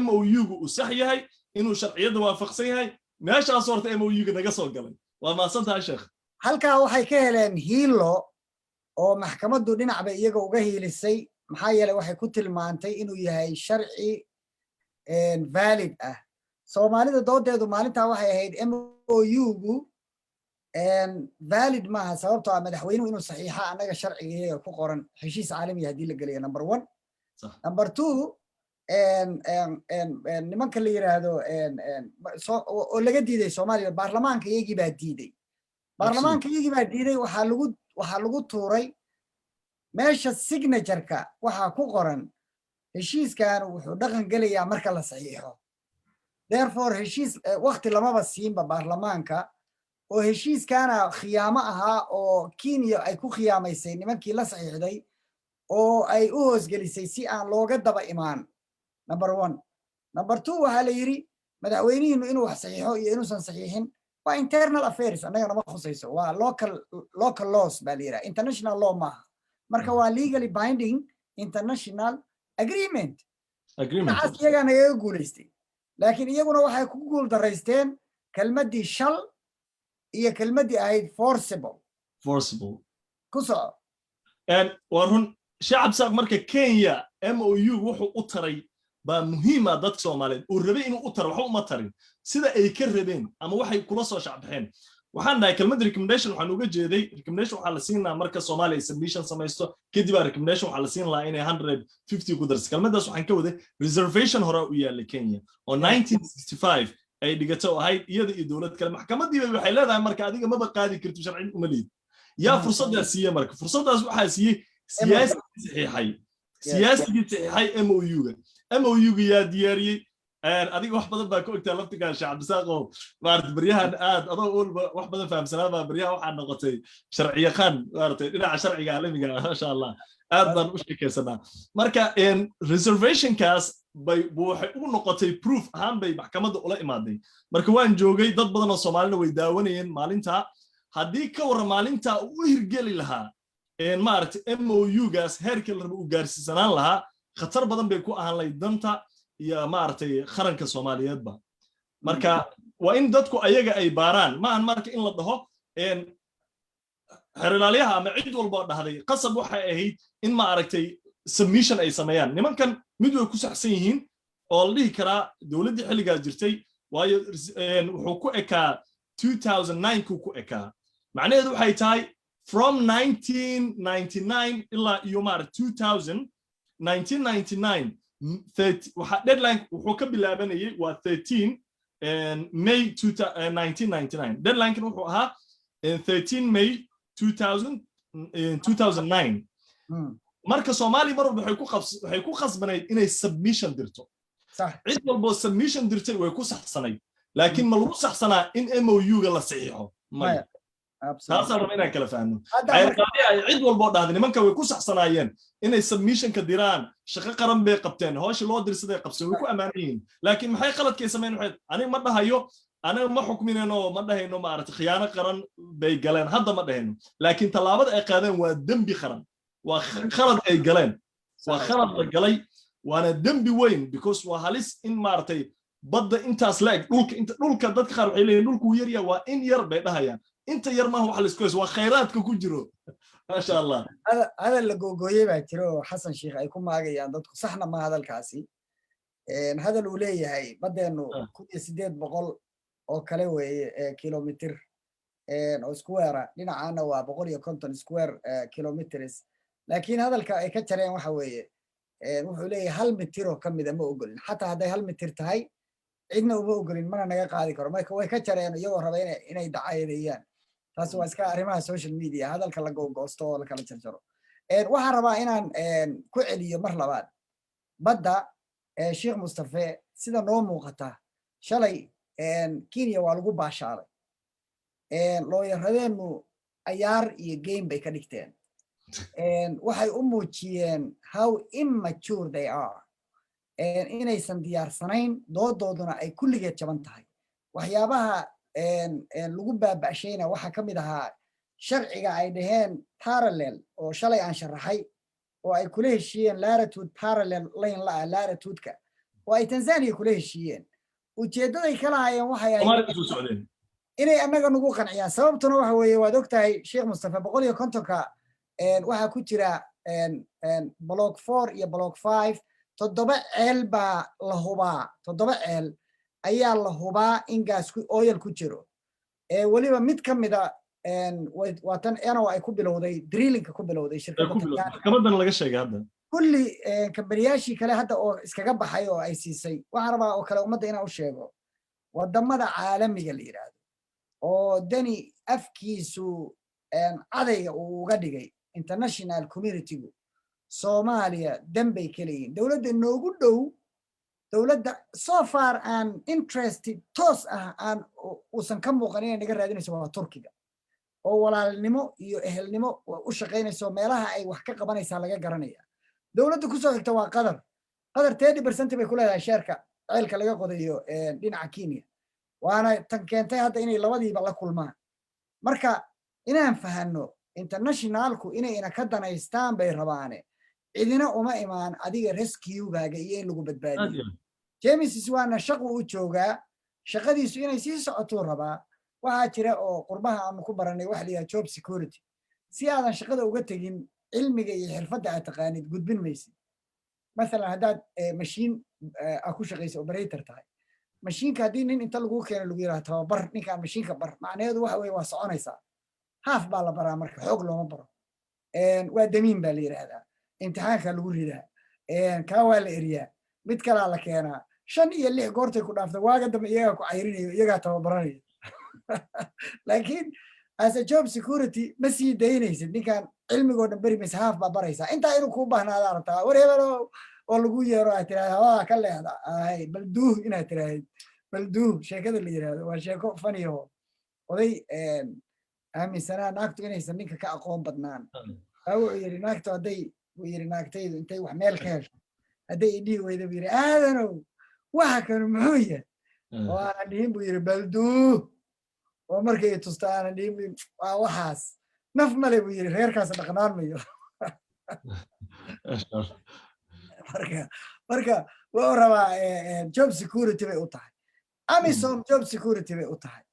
MOU-gu uu sax yahay inuu sharciyada waafaqsan yahay meeshaas horta MOU-ga naga soo galay waa maasantahay sheekh halkaa waxay ka heleen hiilo oo maxkamaddu dhinac bay iyaga uga hiilisay maxaa yeelay waxay ku tilmaantay inuu yahay sharci valid ah Soomaalida doodeedu maalintaa waxay ahayd MOU-gu valid maaha sababtoo ah madaxweynuhu inuu saxiixa annaga sharciga ku qoran heshiis caalami haddii la geliyo number 1 number 2 nimanka la yiraahdo oo laga diiday Soomaaliya baarlamaanka iyagii baa diiday waxaa lagu tuuray meesha signature-ka waxaa ku qoran heshiiskan wuxuu dhaqan gelayaa marka la saxiixo therefore heshiis waqti lamaba siinba baarlamaanka oo heshiiskana khiyaamo ahaa oo Kenya ay ku khiyaamaysay nimankii la saxiixday oo ay u hoosgelisay si aan looga daba imaan number 1 number 2 waxa la yiri madaxweynuhu inuu wax saxiixo iyo inuusan saxiixin waa internal affairs annaga nama khusayso waa local laws baa la yiraahdaa international law maaha marka waa legally binding international agreement taas iyagana iyaga guulaystay laakiin iyaguna waxay ku guul daraysteen kelmaddii shal iyo kelmaddii ahayd forcible ku soco ورن شعب ساق مركا كينيا MOU وحو أطري با مهمة دات سوماليد وربي إنه أطر وحو مطرين سيدا أي كربين أما وحي كلاسو شعب حين وحنا كلمة ريكومنديشن وحنا وجد جدي ريكومنديشن وحنا سينا مركز سومالي سبميشن سمايستو كدي بقى ريكومنديشن وحنا سين لا إنه 150 قدرس كلمة ده سو حنكوده ريزرفيشن هراء لكينيا أو 1965 أي دقيقة هاي يد دولة كلمة محكمة دي بحيلات عن مركز هذه ما بقى هذه كرتو شرعين أمليد يا فرصة أساسية مركز فرصة أساسية حاسية سياسة صحيحة سياسة صحيحة MOU يا دياري adiga wax badan baa ku ogtaa laftiga shacab bisaaqo maartay baryahan aad adoo wax badan fahamsanaaba baryaha waxa noqotay sharciyaqaan maartay dhinaca sharciga caalamiga ma sha Allah aad baan u sheekaysanaa marka reservation kaas bay waxay u noqotay proof ahaan bay maxkamadda ula imaaday marka waan joogay dad badan oo Soomaalina way daawanayeen maalinta hadii ka war maalinta uu hirgeli lahaa maartay MOU gaas heerkii la rabo u gaarsiisanaan lahaa khatar badan bay ku ahaan lahayd danta يا مارتي خرنك الصوماليات با مركا وإن دتكو أيجا أي باران ما عن مركا إن لده إن هرناليها ما عيد والبعض هذه قصب وحى هي إن ما عرفتي سميشن أي سميان نمان كان مدو يكوس حسينين والله كرا دولة حلقة جرتي وهي حكو إكا 2009 كوكو إكا معناه ذو حيتاي from 1999 إلى يوم 2000 1999 deadline wuxuu ka bilaabanayay waa 13 May 1999 deadline kan wuxuu ahaa 13 May 2009 marka Soomaali mar waxay ku qasbanayd inay submission dirto صح cid walba submission dirtay way ku saxsanay laakiin ma lagu saxsanaa in MOU ga la saxiixo ma taasaan rabaa inaan kala fahmo cid walba oo dhahday nimanka way ku saxsanaayeen inay submission ka diraan shaqo qaran bay qabteen hoosh loo dirsaday qabsay way ku amaanayeen laakiin maxay qaladkay sameeyeen waxay aniga ma dhahayo aniga ma xukminayno ma dhahayno ma aragtay khiyaano qaran bay galeen hadda ma dhahayno laakiin talaabada ay qaadeen waa dambi qaran waa khalad ay galeen waa khalad la galay waana dambi weyn because waa halis in ma aragtay badda intaas laag dhulka dadka qaar waxay leeyihiin dhulku yar yahay waa in yar bay dhahayaan inta yar ma wax la isku waa khayraadka ku jiro ma sha Allah هذا اللي جوجويه بعترو حسن شيخ أي كم معي يعني ضد صحنا ما هذا الكاسي هذا الولية هاي بدأ إنه كل سديد بقول أو كلوي كيلومتر أو سكوير لنا عنا وبقول يكونتن سكوير كيلومترز لكن هذا الكترين وحوي وحولي هل مترو كم إذا ما أقول حتى هذا هل متر تهاي عندنا وما أقول ما أنا قاعد كرو ما هو كترين يوم ربعين إنه يدعي ذيان taas waa iska arrimaha social media hadalka la goosto oo la kala jarjaro waxaan rabaa inaan ku celiyo mar labaad badda Sheikh Mustafa sida noo muuqata shalay Kenya waa lagu baashaaray looyaradeenu ayaar iyo game bay ka dhigteen waxay u muujiyeen how immature they are inaysan diyaarsanayn doodooduna ay kulligeed jaban tahay waxyaabaha lagu baabashayna waxa kamid ahaa sharciga ay dhaheen parallel oo shalay aan sharaxay oo ay kula heshiiyeen latitude parallel lane la latitude-ka oo ay Tanzania kula heshiiyeen ujeedaday kala hayeen waxay ahayd inay annaga nagu qanciyaan sababtuna waxa weeye waad ogtahay Sheikh Mustafa 150ka waxa ku jira block 4 iyo block 5 toddoba ceel baa la hubaa toddoba ceel ayaa la hubaa in gaasku oil ku jiro waliba mid kamida waatan eno ay ku bilowday drillingka ku bilowday shirkadda kamadan laga sheegay hadda kulli kambariyaashi kale hadda oo iskaga baxay oo ay siisay waxaan rabaa oo kale ummadda inaan u sheego wadamada caalamiga la yiraahdo oo dani afkiisu cadayga uu uga dhigay international community-gu Soomaaliya dambay kaleeyeen dawladda noogu dhow dawladda so far an interested toos aan uusan ka muuqan inay naga raadinayso waa Turkiga oo walaalnimo iyo ehelnimo u shaqeynayso meelaha ay wax ka qabanaysaa laga garanaya dawladda ku soo xigta waa Qatar 30% bay ku leedahay sheerka ceelka laga qodayo dhinaca Kenya waana tan keentay hadda inay labadiiba la kulmaan marka inaan fahanno internationalku inay ina ka danaystaan bay rabaane cidina uma imaan adiga rescue-gaaga iyo in lagu badbaadiyo James Iswaana shaqo u joogaa shaqadiisu inay sii socoto rabaa waxa jira oo qurbaha aan ku baranay wax la job security si aadan shaqada uga tagin cilmiga iyo xirfadda aad taqaanid gudbin maysid مثلا haddaad mashiin ku shaqayso operator tahay mashiinka haddii nin inta lagu keeno lagu yiraahdo tababar ninkaan mashiinka bar macnaheedu waxa weeye waa soconaysaa haaf baa la baraa marka xoog looma baro waa damiin baa la yidhaahdaa imtixaanka lagu ridaa kaa waa la eriyaa mid kalaa la keenaa 5 iyo 6 goortay ku dhaafta waaga dambe iyagaa ku cayrinayo iyagaa tababaranaya laakiin as a job security ma sii daynaysid ninkaan cilmigoo dhan beri maysa haaf baa baraysaa intaa inuu kuu baahnaada rabtaa war hebel oo lagu yeero aad tiraahda hawaa ka leexda balduuh inaad tiraahid balduuh sheekada la yidhaahdo waa sheeko faniyo oday aaminsanaa naagtu inaysan ninka ka aqoon badnaan wuxuu yidhi naagtu hadday buu yidhi naagtaydu intay wax meel ka hesho hadday idhihi weyda buu yidhi aadanow waxa kanu muxuu yahay oo aanan dhihin buu yidhi balduuh oo markay tusta aanan dhihin waa waxaas naf male buu yidhi reerkaas dhaqnaan mayo marka wuxuu rabaa job security bay u tahay amisom job security bay u tahay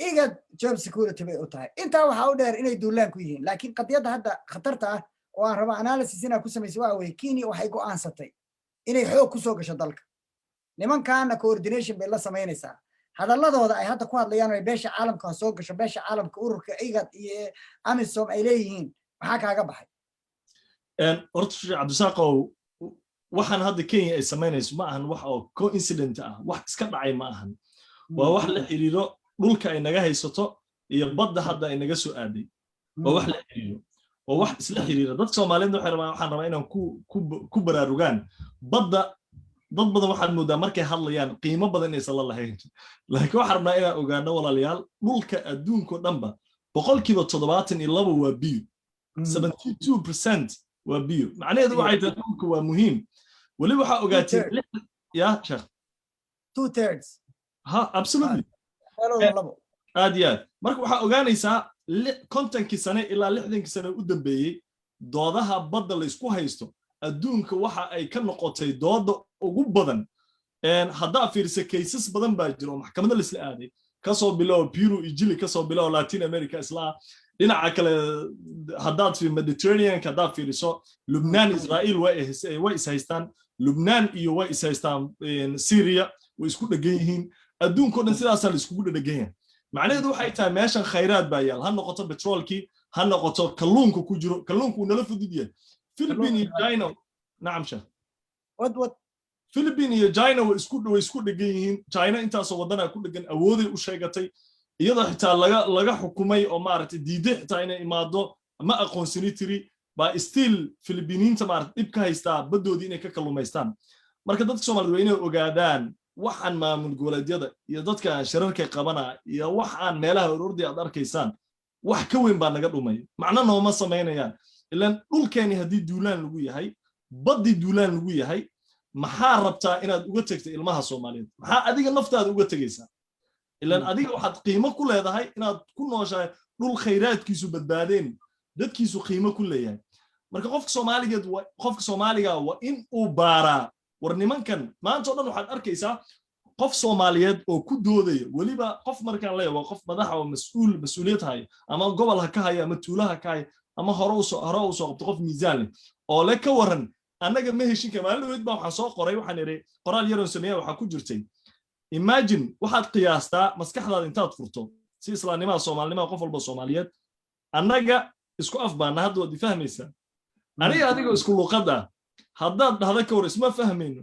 igad job security bay u tahay intaa waxaa u dheer inay duulaan ku yihiin laakiin qadiyadda hadda khatarta ah oo aan raba analysis inaa ku samaysa waxa weye Kenya waxay go'aansatay inay xoog ku soo gasho dalka nimankaana coordination bay la samaynaysaa hadalladooda ay hadda ku hadlayaan ay beesha caalamka soo gasho beesha caalamka ururka igad iyo amisom ay leeyihiin maxaa kaaga baxay horta Sheikh Cabdisaaqow waxaan hadda Kenya ay samaynayso ma ahan wax oo coincident ah wax iska dhacay ma ahan waa wax la xiriiro dhulka ay naga haysato iyo badda hadda ay naga soo aaday waa wax la xiriiro oo wax isla xiriira dad Soomaaliyeed waxaan rabaa inaan ku baraarugaan badda dad badan waxaad moodaa markay hadlayaan qiimo badan aysan la lahayn laakiin waxaan rabnaa inaan ogaano walaalayaal dhulka adduunka dhanba 72% waa biyo 72% waa biyo macnaheedu waxay tahay dhulka waa muhiim wali waxa ogaatay ya sheekh 2/3 ha absolutely aad marka waxa ogaanaysaa 50 sano ilaa 60 sano u dambeeyay doodaha badda la isku haysto adduunka waxa ay ka noqotay dooda ugu badan hadda fiirsa cases badan baa jiro maxkamadda la isla aaday ka soo bilow Peru iyo Chile ka soo bilow Latin America isla dhinaca kale haddaad fi Mediterranean haddaad fiiriso Lebanon Israel way is haystaan Lebanon iyo way is haystaan Syria way isku dhagan yihiin adduunka dhan sidaas la isku dhagan yahay macnaheedu waxay tahay meeshan khayraad baa yaal ha noqoto petrolkii ha noqoto kalluunka ku jiro kalluunku nala fudud yahay Philippines iyo China nacam sheekh what Philippines iyo China way isku dhagan yihiin China intaas oo wadana ku dhagan awooday u sheegatay iyadoo xitaa laga xukumay oo maaragtay diiday xitaa inay imaado ma aqoonsanitiri ba still Philippines maaragtay dib ka haystaa badoodii inay ka kalluumaystaan marka dadka Soomaaliyeed waa inay ogaadaan waxaan maamul goboleedyada iyo dadka shirarka qabana iyo waxaan meelaha ururdi aad arkaysaan wax ka weyn baa naga dhumay macna nooma sameynayaan ilaan dhulkeeni hadii duulaan lagu yahay baddi duulaan lagu yahay maxaa rabtaa inaad uga tagto ilmaha Soomaaliyeed maxaa adiga naftaada uga tagaysaa ilaan adiga waxaad qiimo ku leedahay inaad ku nooshahay dhul khayraadkiisu badbaadeen dadkiisu qiimo ku leeyahay marka qofka Soomaaliga waa in uu baaraa war nimankan maanta oo dhan waxaad arkaysaa qof Soomaaliyeed oo ku doodaya waliba qof markaan leeyahay qof madax oo mas'uuliyad hay ama gobol ha ka haya ama tuulaha ka haya ama hore u soo qabto qof miisaan leh oo la ka waran annaga ma heshin kamaalweed baa waxaan soo qoray waxaan iri qoraal yar oo sameeyay waxa ku jirtay imagine waxaad qiyaastaa maskaxdaada intaad furto si islaamnimada Soomaalinimada qof walba Soomaaliyeed annaga isku afbaana hadda wad fahmaysaa aniga adiga isku luqada haddaad dhahdo ka war isma fahmayno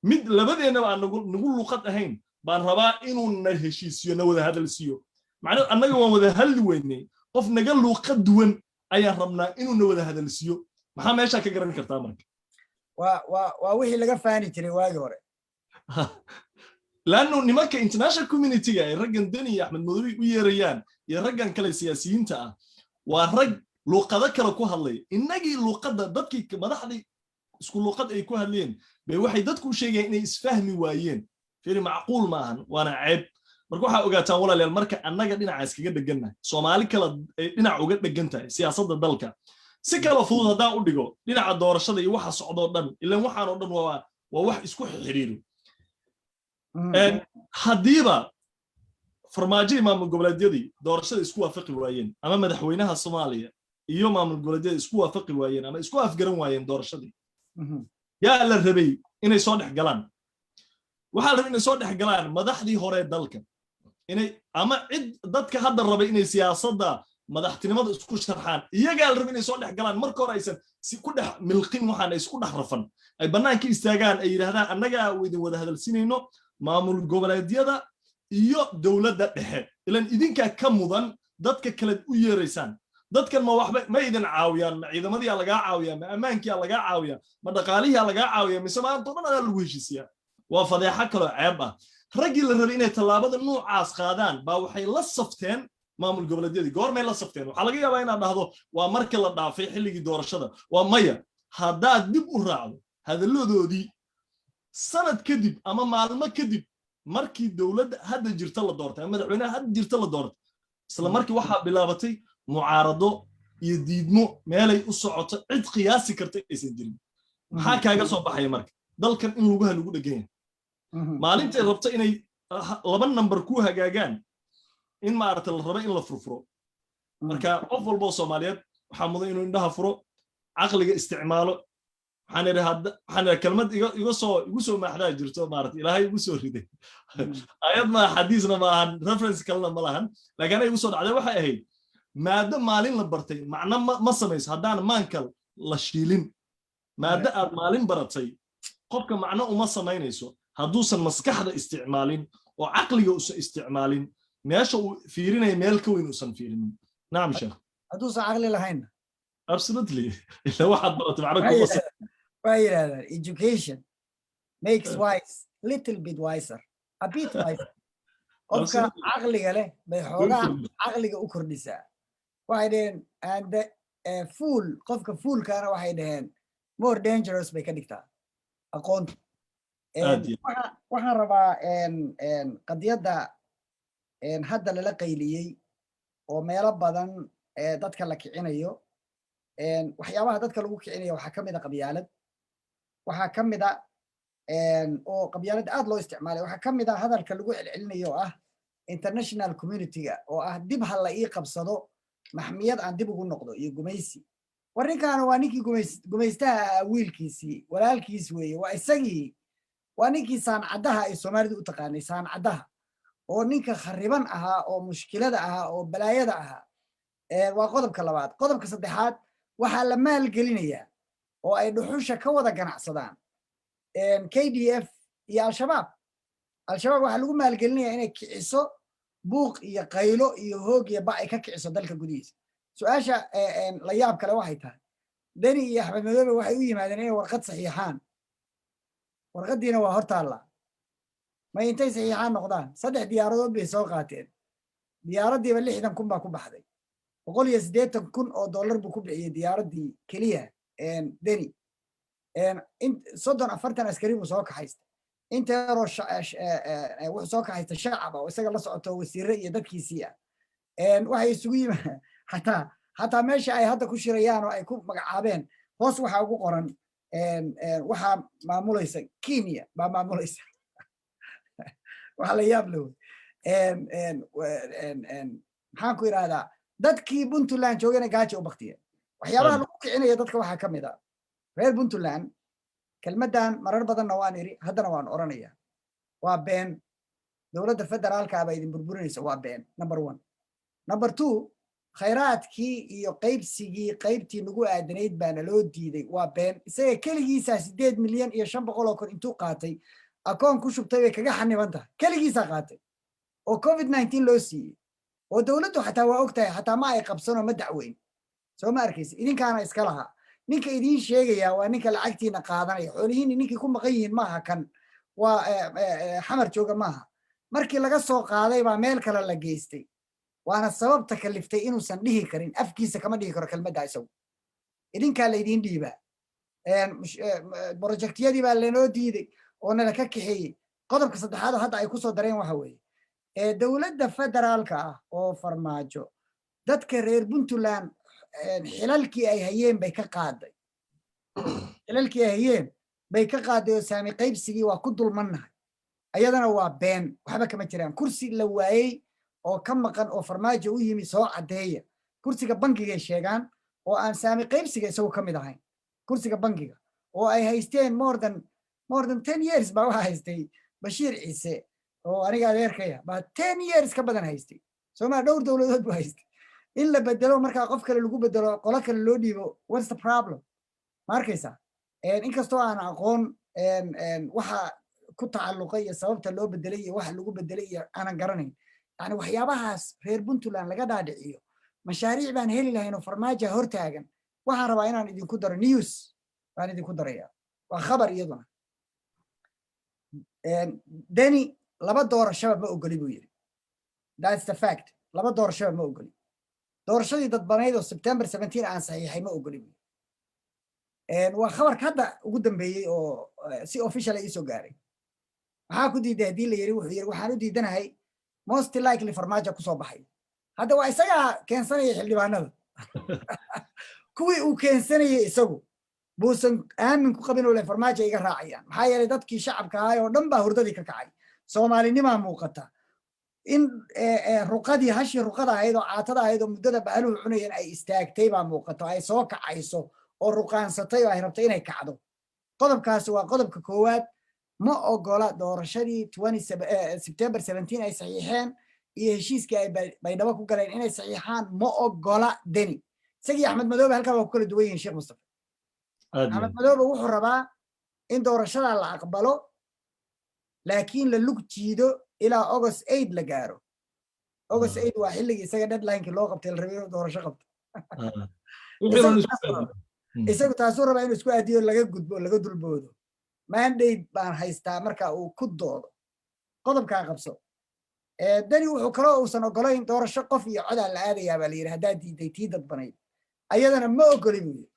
mid labadeena aan nagu luqad ahayn baan rabaa inuu na heshiisiyo na wada hadal siiyo macnaheedu annaga waan wada hadli weynay qof naga luqad duwan ayaan rabnaa inuu na wada hadal siiyo maxaa meesha ka garan kartaa marka waa wixii laga faani jiray waagi hore laanno nimanka international community ay raggan Dani Axmed Madowi u yeerayaan iyo raggan kale siyaasiyiinta ah waa rag luqado kale ku hadlay inagii luqada dadkii madaxdii isku luqad ay ku hadleen bay waxay dadku sheegayeen inay isfahmi waayeen fiiri macquul ma ahan waana ceeb marka waxa ogaataan walaalayaal marka annaga dhinaca iskaga dhagannahay Soomaali kala dhinac uga dhagantahay siyaasadda dalka si kala fudud haddaan u dhigo dhinaca doorashada iyo waxa socdo dhan ilaa waxaan oo dhan waa wax isku xiriiro hadiiba farmaajo maamul goboleedyadii doorashada isku waafaqi waayeen ama madaxweynaha Soomaaliya iyo maamul goboleedyada isku waafaqi waayeen ama isku afgaran waayeen doorashadii yaa la rabay inay soo dhex galaan waxaa la rabay inay soo dhex galaan madaxdii hore dalka inay ama cid dadka hadda rabay inay siyaasadda madaxtinimada isku sharxaan iyagaa la rabay inay soo dhex galaan marka hore aysan si ku dhex milqin waxaan ay isku dhex rafan ay bannaanka istaagaan ay yidhaahdaan annagaa idin wada hadalsinayno maamul goboleedyada iyo dowladda dhexe ilan idinkaa ka mudan dadka kale u yeeraysaan dadkan ma waxba ma idin caawiyaan ma ciidamadiyaa lagaa caawiyaa ma ammaankiyaa lagaa caawiyaa ma dhaqaalihiyaa lagaa caawiyaa mise maanta o dhan adaa lagu heshiisiyaa waa fadeexa kaloo ceeb ah raggii la rabay inay tallaabada noocaas qaadaan baa waxay la safteen maamul goboleedyadii goormay la safteen waxaa laga yaabaa inaad dhahdo waa markii la dhaafay xilligii doorashada waa maya haddaad dib u raacdo hadalladoodii sanad kadib ama maalmo kadib markii dowladda hadda jirta la doortay ama madaxweynaha hadda jirta la doortay isla markii waxaa bilaabatay mucaarado iyo diidmo meelay u socoto cid qiyaasi karta aysan jirin maxaa kaaga soo baxaya marka dalkan in lugaha lagu dhegan yahay maalintay rabto inay laba nambar ku hagaagaan in maaragtay la rabo in la furfuro marka qof walba oo Soomaaliyeed waxaa mudan inuu indhaha furo caqliga isticmaalo waxaan idhaahdaa kelmad igu soo maaxdaa jirto maaragtay ilaahay igu soo riday ayad ma xadiisna ma ahan reference kalena ma lahan laakiin ay igu soo dhacday waxay ahayd maada maalin la bartay macna ma samayso haddaan maankal la shiilin maada aad maalin baratay qofka macno uma samaynayso hadduusan maskaxda isticmaalin oo caqliga uusan isticmaalin meesha uu fiirinaya meel ka weyn uusan fiirinin naam sheekh hadduusan caqli lahayn absolutely ila waxaad baratay macno kuma waa yidhahdaan education makes wise little bit wiser a bit wiser qofka caqliga leh bay xoogaa caqliga u kordhisaa waxay dhaheen and fool qofka foolkaana waxay dhaheen more dangerous bay ka dhigtaa aqoonta waxaan rabaa qadiyadda hadda lala qayliyey oo meelo badan dadka la kicinayo waxyaabaha dadka lagu kicinayo waxaa ka mid a qabyaalad waxaa ka mid a oo qabyaalad aad loo isticmaalay waxaa ka mid a hadalka lagu celcelinayo oo ah international community-ga oo ah dib ha la ii qabsado maxmiyad aan dib ugu noqdo iyo gumaysi warrinkaana waa ninkii gumaystaha ahaa wiilkiisii walaalkiis weeye waa isagii waa ninkii saancaddaha ay soomaalidu u taqaanay saancaddaha oo ninka khariban ahaa oo mushkilada ahaa oo balaayada ahaa waa qodobka labaad qodobka saddexaad waxaa la maalgelinayaa oo ay dhuxusha ka wada ganacsadaan KDF iyo al-shabaab waxaa lagu maalgelinayaa inay kiciso buuq iyo qaylo iyo hoog iyo ba ay ka kiciso dalka gudihiisa su-aasha la yaab kale waxay tahay deni iyo axmed madoobe waxay u yimaadeen inay warqad saxiixaan warqaddiina waa hor taallaa may intay saxiixaan noqdaan 3 diyaaradood bay soo qaateen diyaaraddiiba 60,000 baa ku baxday $180,000 buu ku bixiyey diyaaraddii keliya deni 30-40 askari buu soo kaxaystay inta yaroo wuxuu soo kaxaystay shacab oo isaga la socoto wasiirre iyo dadkiisii ah waxay isugu yimaadeen xataa meesha ay hadda ku shirayaan oo ay ku magacaabeen hoos waxaa ugu qoran waxaa maamulaysa Kenya baa maamulaysa waxa la yaab leh maxaan ku yiraahdaa dadkii Puntland joogana gaajo u baqtiyeen waxyaabaha lagu kicinaya dadka waxaa ka mid ah reer Puntland kelmaddan marar badanna waan iri haddana waan oranayaa waa been dowladda federaalka ah baa idin burburinaysa waa been number 1 number 2 khayraadkii iyo qaybtii nagu aadanayd baana loo diiday waa been isaga keligiisa 8 milyan iyo 500,000 intuu qaatay akoon ku shubtay way kaga xaniban tahay keligiisa qaatay oo COVID-19 loo siiyey oo dowladdu xataa waa ogtahay xataa ma ay qabsano ma dacweyn soo ma arkaysa idinkaana iska lahaa ninka idiin sheegaya waa ninka lacagtiina qaadanaya xoolihiin ninkii ku maqan yihiin maaha kan waa xamar jooga maaha markii laga soo qaaday baa meel kale la geystay waana sababta kaliftay inuusan dhihi karin afkiisa kama dhihi karo kelmadda isagu idinkaa la idiin dhiibaa projectyadii baa lanoo diiday oo nala ka kaxeeyey qodobka saddexaad oo hadda ay ku soo dareen waxa weeye dowladda federaalka ah oo farmaajo dadka reer Puntland xilalkii ay hayeen bay ka qaaday oo saami qaybsigii waa ku dulmannahay ayadana waa been waxba kama jiraan kursi la waayey oo ka maqan oo farmaajo u yimi soo cadeeya kursiga bankigay sheegaan oo aan saami qaybsiga isagu ka mid ahayn kursiga bankiga oo ay haysteen more than 10 years baa waxa haystay Bashiir Ciise oo aniga adeerkaya baa 10 years ka badan haystay Soomaa dhowr dawladood buu haystay in la bedelo marka qof kale lagu bedelo qolo kale loo dhiibo what's the problem markaysa inkastoo aan aqoon waxa ku tacalluqay iyo sababta loo bedelay iyo waxa lagu bedelay iyo aan garanayn yani waxyaabahaas reer Puntland laga dhaadhiciyo mashaariic baan heli lahayn oo farmaajo hortaagan waxaan rabaa inaan idinku daro news baan idinku daraya waa khabar iyaduna Deni laba doorasho ma ogoli buu yiri that's the fact laba doorasho ma ogoli doorashadii dadbaneyd oo September 17 aan saxiixay ma ogoli waa khabarka hadda ugu dambeeyay oo si official ay soo gaaray waxaa ku diiday hadii la yiri wuxuu yiri waxaan u diidanahay most likely farmaajo ku soo baxay hadda waa isaga keensanaya xildhibaanada kuwii uu keensanayay isagu buusan aamin ku qabin oo le farmaajo iga raacayaan maxaa yeelay dadkii shacabka ahaa oo dhan baa hurdadii ka kacay Soomaalinima muuqata in ruqadii hashi ruqada ahayd oo caatada ahayd oo muddada baaluhu cunayeen ay istaagtay baa muuqato ay soo kacayso oo ruqaansatay oo ay rabtay inay kacdo qodobkaas waa qodobka koowaad ma ogola doorashadii September 17 ay saxiixeen iyo heshiiskii ay baydhabo ku galeen inay saxiixaan ma ogola Deni isagii Axmed Madoobe halkaa waa ku kala duwan yihiin Sheekh Mustafa Axmed Madoobe wuxuu rabaa in doorashada la aqbalo laakiin la lug jiido ilaa August 8 la gaaro August 8 waa xilligii isaga deadline-kii loo qabtay la rabay inuu doorasho qabto isagu taasuu rabaa inuu isku aadiyo laga gudbo laga dulboodo mandate baan haystaa marka uu ku doodo qodobkaa qabso Deni wuxuu kaloo uusan ogolayn doorasho qof iyo cod la aadayaa baa la yiri haddaa diiday tii dadbaneyd ayadana ma ogoli buu yiri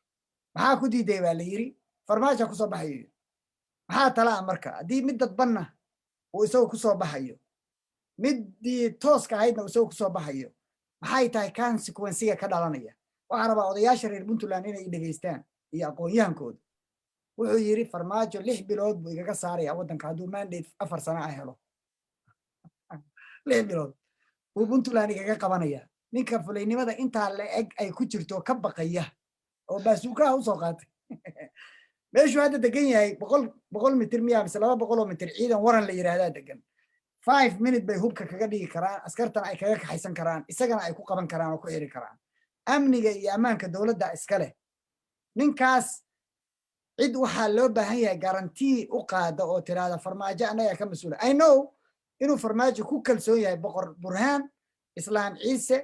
maxaa ku diiday baa la yiri farmaajo ku soo baxayo maxaa talaa marka haddii mid dadbanna uu isagu ku soo baxayo midii tooska ahaydna uu isagu ku soo baxayo maxay tahay consequence-ga ka dhalanaya waxaan rabaa odayaasha reer Puntland inay dhageystaan iyo aqoon-yahankooda wuxuu yiri farmaajo 6 bilood buu igaga saaraya waddanka hadduu mandate 4 sano ah helo 6 bilood uu Puntland igaga qabanaya ninka fulaynimada intaa la eg ay ku jirto ka baqaya oo baasuukaha u soo qaatay meeshu hadda degan yahay 100 mitir miya mise 200 mitir ciidan waran la yiraahdaa degan 5 minutes bay hubka kaga dhigi karaan askartan ay kaga kaxaysan karaan isagana ay ku qaban karaan oo ku xiri karaan amniga iyo amaanka dawladda iska leh ninkaas cid waxa loo baahan yahay guarantee u qaada oo tiraada farmaajo anaga ka mas'uul I know inuu farmaajo ku kalsoon yahay boqor Burhaan Islaan Ciise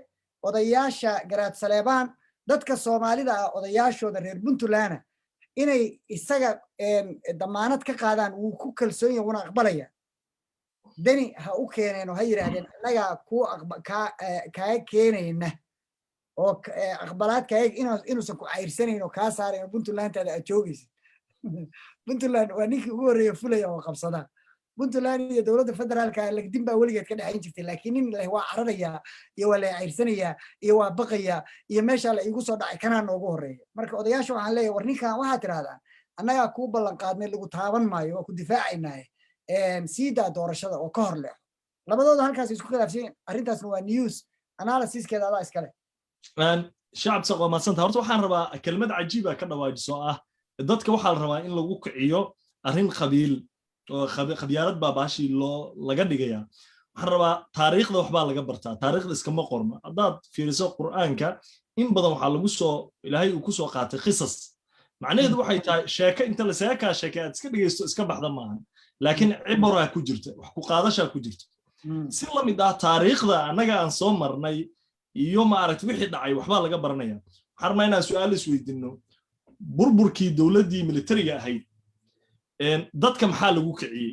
odayaasha Garaad Saleebaan dadka Soomaalida ah odayaashooda reer Puntland inay isaga damaanad ka qaadaan uu ku kalsoon yahay una aqbalaya Deni ha u keeneen oo ha yiraahdeen anaga ku ka keenayna oo aqbalaad ka inuusan ku cayrsanayn oo ka saareen Puntland-tada aad joogaysid Puntland waa ninkii ugu horeeyay fulaya oo qabsada Puntland iyo dawladda federaalka lagdin baa weligeed ka dhaxayn jirtay laakiin nin leh waa cararaya iyo waa la cayrsanaya iyo waa baqaya iyo meesha la igu soo dhacay kana noogu horeeya marka odayaasha waxaan leeyahay war ninkan waxa tiraadaan annaga ku ballan qaadnay lagu taaban maayo oo ku difaacaynaa siida doorashada oo ka hor leh labadooda halkaas isku khilaafsan arrintaasna waa news analysis-keeda adaa iska leh shacab saqo maasanta horta waxaan rabaa kelmad cajiib ah ka dhawaajiso ah dadka waxaa la rabaa in lagu kiciyo arrin qabiil oo qabyaalad baa baashi laga dhigaya waxaan rabaa taariikhda waxbaa laga bartaa taariikhda iskama qorma haddaad fiiriso qur'aanka in badan waxaa lagu soo ilaahay uu ku soo qaatay qisas macnaheedu waxay tahay sheeko inta la seekaa sheeke aad iska dhigaysto iska baxda maahan laakiin cibaraa ku jirta wax ku qaadashaa ku jirta si la mid ah taariikhda annaga aan soo marnay iyo maaragtay wixii dhacay waxbaa laga baranaya waxaan rabnaa inaan su'aal isweydiino burburkii dowladdii militariga ahayd dadka maxaa lagu kiciyey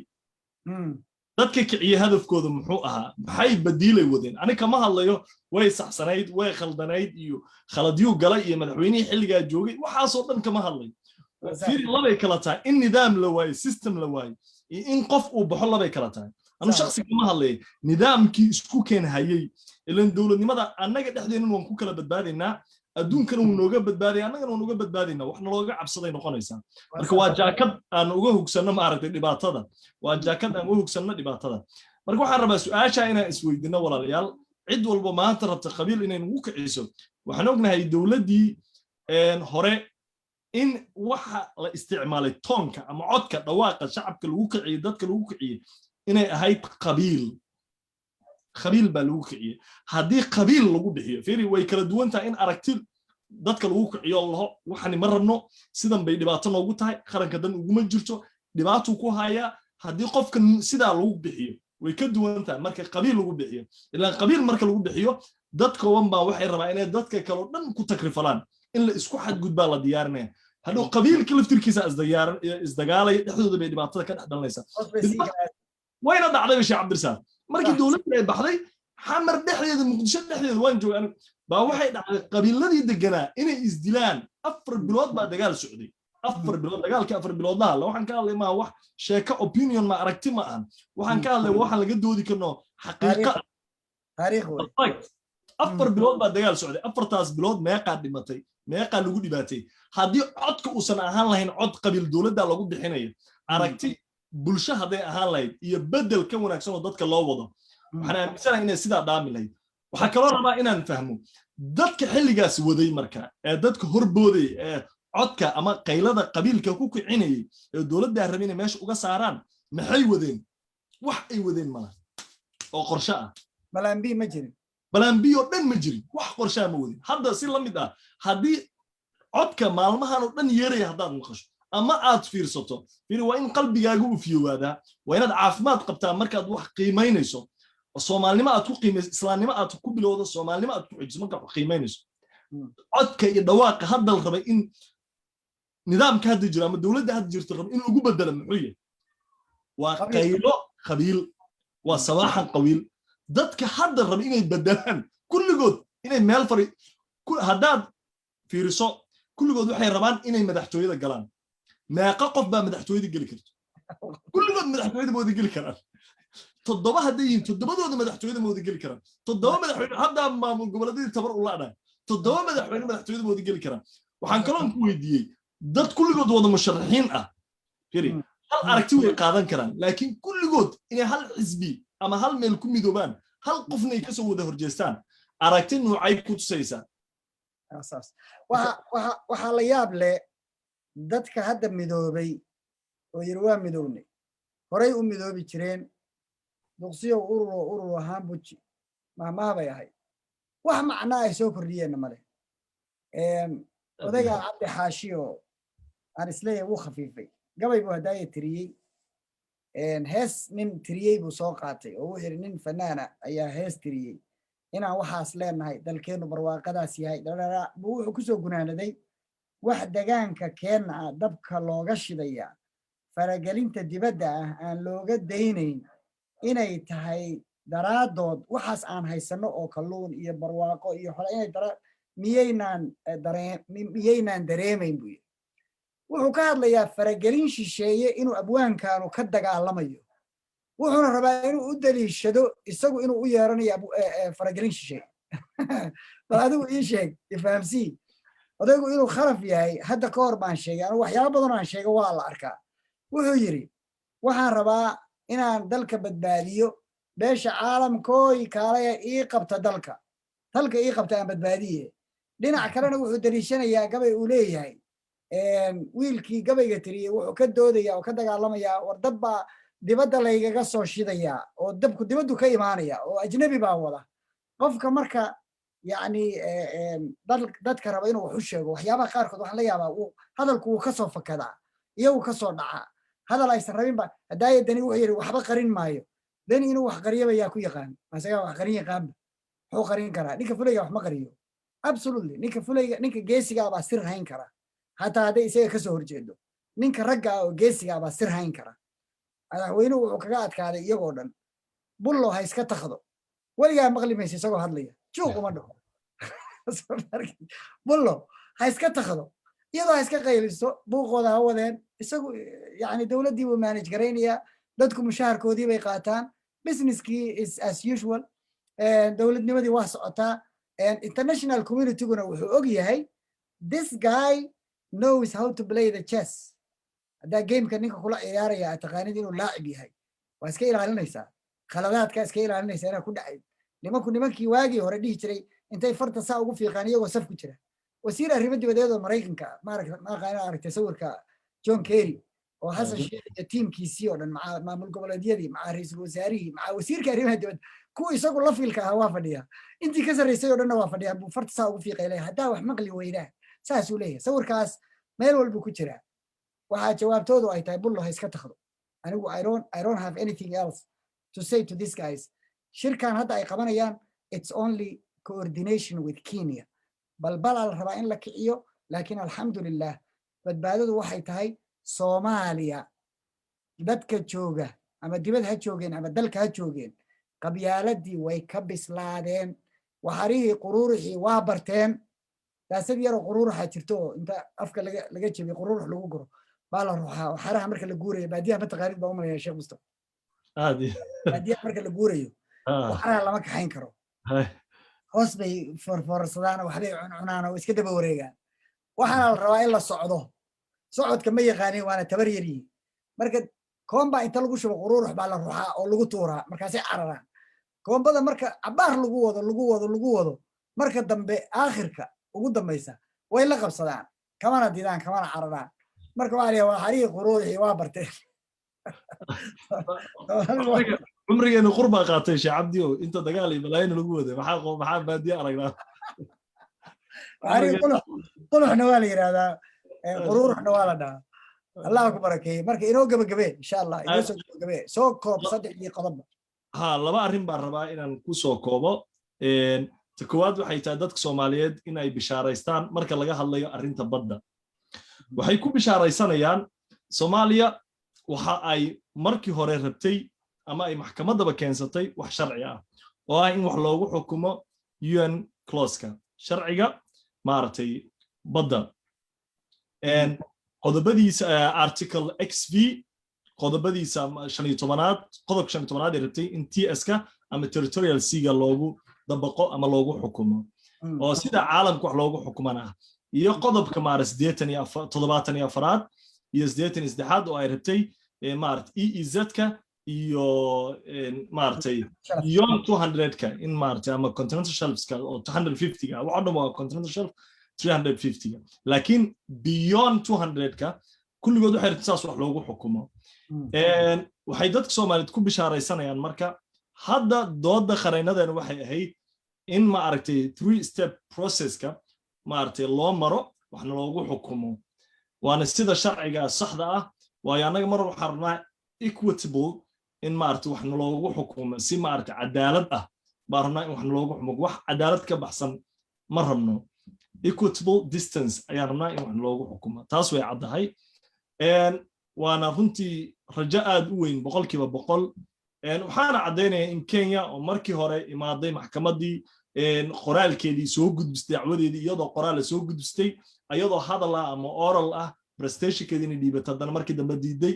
dadka kiciyey hadafkooda muxuu ahaa maxay badiilay wadeen ani kama hadlayo way saxsanayd way khaldanayd iyo khaladiyuu galay iyo madaxweynihii xilligaa joogay waxaasoo dhan kama hadlayo fiiri labay kala tahay in nidaam la waayo system la waayo iyo in qof uu baxo labay kala tahay anu shakhsi kama hadlay nidaamkii isku keen hayay ilan dawladnimada annaga dhexdeena waan ku kala badbaadaynaa adduunkana wuu nooga badbaadaya annagana waan uga badbaadaynaa waxna looga cabsaday noqonaysaa marka waa jaakad aan uga hugsanno maaragtay dhibaatada waa jaakad aan uga hugsanno dhibaatada marka waxaan rabaa su'aasha inaan isweydiino walaalayaal cid walba maanta rabta qabiil inay nagu kiciso waxaan ognahay dawladdii hore in waxa la isticmaalay toonka ama codka dhawaaqa shacabka lagu kiciyay dadka lagu kiciyay inay ahayd qabiil baa lagu kiciyay haddii qabiil lagu bixiyo fiiri way kala duwan tahay in aragti dadka lagu kiciyo laho waxani ma rabno sidan bay dhibaato noogu tahay qaranka dan uguma jirto dhibaato ku haya haddii qofka sidaa lagu bixiyo way ka duwan tahay marka qabiil lagu bixiyo ilaa qabiil marka lagu bixiyo dadka wanbaa waxay rabaa inay dadka kale dhan ku takrifalaan in la isku xadgudbaa la diyaarinaya hadhow qabiilka laftirkiisa isdagaalaya dhexdooda bay dhibaatada ka dhex dhalanaysaa wayna dhacday sheekh cabdirasaaq markii dowladda ay baxday xamar dhexdeeda muqdisho dhexdeeda waan joogaa baa waxay dhacday qabiiladii deganaa inay isdilaan 4 bilood baa dagaal socday 4 bilood dagaalkii 4 biloodna la waxaan ka hadlay ma wax sheeko opinion ma aragti ma aan waxaan ka hadlay waxaan laga doodi karno xaqiiqo taariikh way 4 bilood baa dagaal socday 4taas bilood meeqa dhimatay meeqa lagu dhibaatay haddii codka uusan ahaan lahayn cod qabiil dowladda lagu bixinayo aragti bulsho haday ahaan lahayd iyo bedel ka wanaagsan oo dadka loo wado waxaan aaminsanahay inay sidaa dhaami lahayd waxaa kaloo rabaa inaan fahmo dadka xilligaas waday marka ee dadka horbooday ee codka ama qaylada qabiilka ku kicinayay ee dowladda rabay inay meesha uga saaraan maxay wadeen wax ay wadeen malaha oo qorshe ah balambi ma jirin balambi oo dhan ma jirin wax qorshe ma wadin hadda si la mid ah haddii codka maalmahan oo dhan yeeray haddaad maqasho ama aad fiirsato fiiri waa in qalbigaaga u fiyowaadaa waa inaad caafimaad qabtaa markaad wax qiimaynayso soomaalnimo aad ku qiimayso islaamnimo aad ku bilowdo soomaalnimo aad ku xijiso markaad wax qiimaynayso codka iyo dhawaaqa hadda la rabay in nidaamka hadda jira ama dowladda hadda jirto rabay in lagu bedelo muxuu yahay waa qaylo qabiil waa sabaaxan qabiil dadka hadda rabay inay bedelaan kulligood inay meel fari haddaad fiiriso kulligood waxay rabaan inay madaxtooyada galaan meeqa qof baa madaxtooyada geli karto kulligood madaxtooyada mooda geli karaan 7 hadday yihiin 7dooda madaxtooyada mooda geli karaan 7 madaxweyne hadda maamul goboleedyada tabar u laadaan 7 madaxweyne madaxtooyada mooda geli karaan waxaan kaloo ku weydiiyey dad kulligood wada musharaxiin ah firi hal aragti way qaadan karaan laakiin kulligood inay hal xisbi ama hal meel ku midoobaan hal qofna ay ka soo wada horjeestaan aragti nuucay ku tusaysaa waxa la yaab leh dadka hadda midoobay oo yiri waa midownay horay u midoobi jireen duqsiyo urur ahaan buji mahmaha bay ahay wax macnaa ay soo kordhiyeen male odayga cabdi xaashiyo aan isleeyahay wuu khafiifay gabay buu hadaaya tiriyey hees nin tiriyey buu soo qaatay oo wuxuu yiri nin fanaana ayaa hees tiriyey inaan waxaas leenahay dalkeenu barwaaqadaas yahay buu wuxuu ku soo gunaanaday wax degaanka keenna ah dabka looga shidaya faragelinta dibadda ah aan looga daynayn inay tahay daraadood waxaas aan haysano oo kalluun iyo barwaaqo iyo xoolo inay miyaynaan dareemayn buu yiri wuxuu ka hadlayaa faragelin shisheeye inuu abwaankaanu ka dagaalamayo wuxuuna rabaa inuu u daliishado isagu inuu u yeeranayo faragelin shisheeye bal adigu ii sheeg ifahamsii odaygu inuu khalaf yahay hadda ka hor baan sheegay anu waxyaaba badan aan sheego waa la arkaa wuxuu yiri waxaan rabaa inaan dalka badbaadiyo beesha caalamkooy kaalaya ii qabta dalka ii qabta aan badbaadiye dhinac kalena wuxuu daliishanayaa gabay uu leeyahay wiilkii gabayga tiriyey wuxuu ka doodaya oo ka dagaalamayaa war dab baa dibadda laygaga soo shidayaa oo dabku dibaddu ka imaanaya oo ajnabi baa wada qofka marka يعني dadka raba inuu wax u sheego waxyaabaha qaarkood waxaan la yaabaa hadalku wuu ka soo fakadaa iyagu ka soo dhacaa hadal aysan rabin ba hadaaya dani wuxuu yiri waxba qarin maayo dani inuu wax qariyaba yaa ku yaqaan asaga wax qarin yaqaan wuxuu qarin karaa ninka fulayga wax ma qariyo absolutely ninka geesiga baa sir hayn kara hataa haday isaga ka soo horjeedo ninka ragga oo geesiga baa sir hayn kara madaxweynuhu wuxuu kaga adkaaday iyagoo dhan bullo ha iska takhdo weligaa maqli maysa isagoo hadlaya juuq uma dhaho bullo ha iska takhdo iyadoo ha iska qayliso buuqooda ha wadeen isagu yani dowladdii buu manage garaynayaa dadku mushaharkoodii bay qaataan businesskii is as usual dowladnimadii waa socotaa international communityguna wuxuu og yahay this guy knows how to play the chess haddaa gameka ninka kula ciyaaraya aad taqaanid inuu laacib yahay waa iska ilaalinaysaa khaladaadka iska ilaalinaysaa inaa ku dhacay nimankii waagii hore dhihi jiray intay farta saa ugu fiiqaan iyagoo saf ku jira wasiir arrimo dibadeed oo Mareykanka ma aragtay sawirka John Kerry oo Xasan Sheikh iyo tiimkiisii oo dhan maamul goboleedyadii maca ra'iisul wasaarihii maca wasiirka arrimaha dibadda ku isagu la fiilka ah waa fadhiya intii ka sarreysay oo dhanna waa fadhiya buu farta saa ugu fiiqay leeyahay haddaa wax maqli weydaan saasuu leeyahay sawirkaas meel walba ku jira waxaa jawaabtoodu ay tahay bullo ha iska takhdo anigu I don't have anything else to say to these guys shirkan hadda ay qabanayaan it's only coordination with Kenya balbala la rabaa in la kiciyo laakiin alxamdulillah badbaadadu waxay tahay Soomaaliya dadka jooga ama dibad ha joogeen ama dalka ha joogeen qabyaaladii way ka bislaadeen waxarihii quruuruxii waa barteen daasad yaroo quruuruxa jirto inta afka laga jabiyo quruurux lagu guro baa la ruuxaa waxaraha marka la guurayo baadiyaha mataqaanid baa u malaya Sheekh Mustafa baadiyaha marka la guurayo waxaraha lama kaxayn karo hoos bay forforsadaan waxbay cunaan oo iska daba wareegaan waxaana la rabaa in la socdo socodka ma yaqaaniin waana tabar yaryihiin marka koomba inta lagu shubo quruurux baa la ruuxaa oo lagu tuuraa markaasay cararaan koombada marka cabaar lagu wado marka dambe aakhirka ugu dambaysa way la qabsadaan kamana didaan kamana cararaan marka waxaa leeyahay waa xariiq quruuxii waa barteen عمري أنا قربة قاتل شعبديو أنت دقالي بلاين الوجود محاب بادي أرجع طلع نوالي هذا قرور نوالا ده الله أكبر كي مركي إنه جبه إن شاء الله إنه جبه سوق صدق لي قضبة ها لما أرهم بالربا إن نكوسو كوبا تكواد وحيتادك سوماليد إن أي بشاريستان مركي لقاها الله أرين تبدأ وحيكون بشاريستان يان سوماليا وها أي مركي هوري ربتي ama ay maxkamadaba keensatay wax sharci ah oo ah in wax loogu xukumo UN clause-ka sharciga maartay badda qodobadiisa article XV qodobadiisa 15aad qodobka 15aad ee rabtay in TS-ka ama territorial sea-ga loogu dabaqo ama loogu xukumo oo sida caalamka wax loogu xukumana iyo qodobka 87 iyo 83 oo ay rabtay EEZ-ka iyo maartay beyond 200 ka in maartay ama continental shelves ka oo 250 ka waxa dhan waa continental shelf 350 ka laakiin beyond 200 ka kulligood waxay rabtaa wax loogu xukumo waxay dadka Soomaaliyeed ku bishaaraysanayaan marka hadda dooda qareenadeena waxay ahayd in maartay 3-step process ka maartay loo maro waxna loogu xukumo waana sida sharciga saxda ah waayo anaga mar waxaan rabnaa equitable in maartay wax loogu xukumo si maartay cadaalad ah baarna in wax loogu xukumo wax cadaalad ka baxsan ma rabno equitable distance ayaan rabnaa in wax loogu xukumo taas way cadahay waana runtii rajo aad u weyn 100% waxaana cadeynaya in Kenya oo markii hore imaaday maxkamadii qoraalkeedii soo gudbistay dacwadeedii iyadoo qoraal soo gudbistay iyadoo hadal ah ama oral ah prestationkeedii dhibatay haddana markii dambe diiday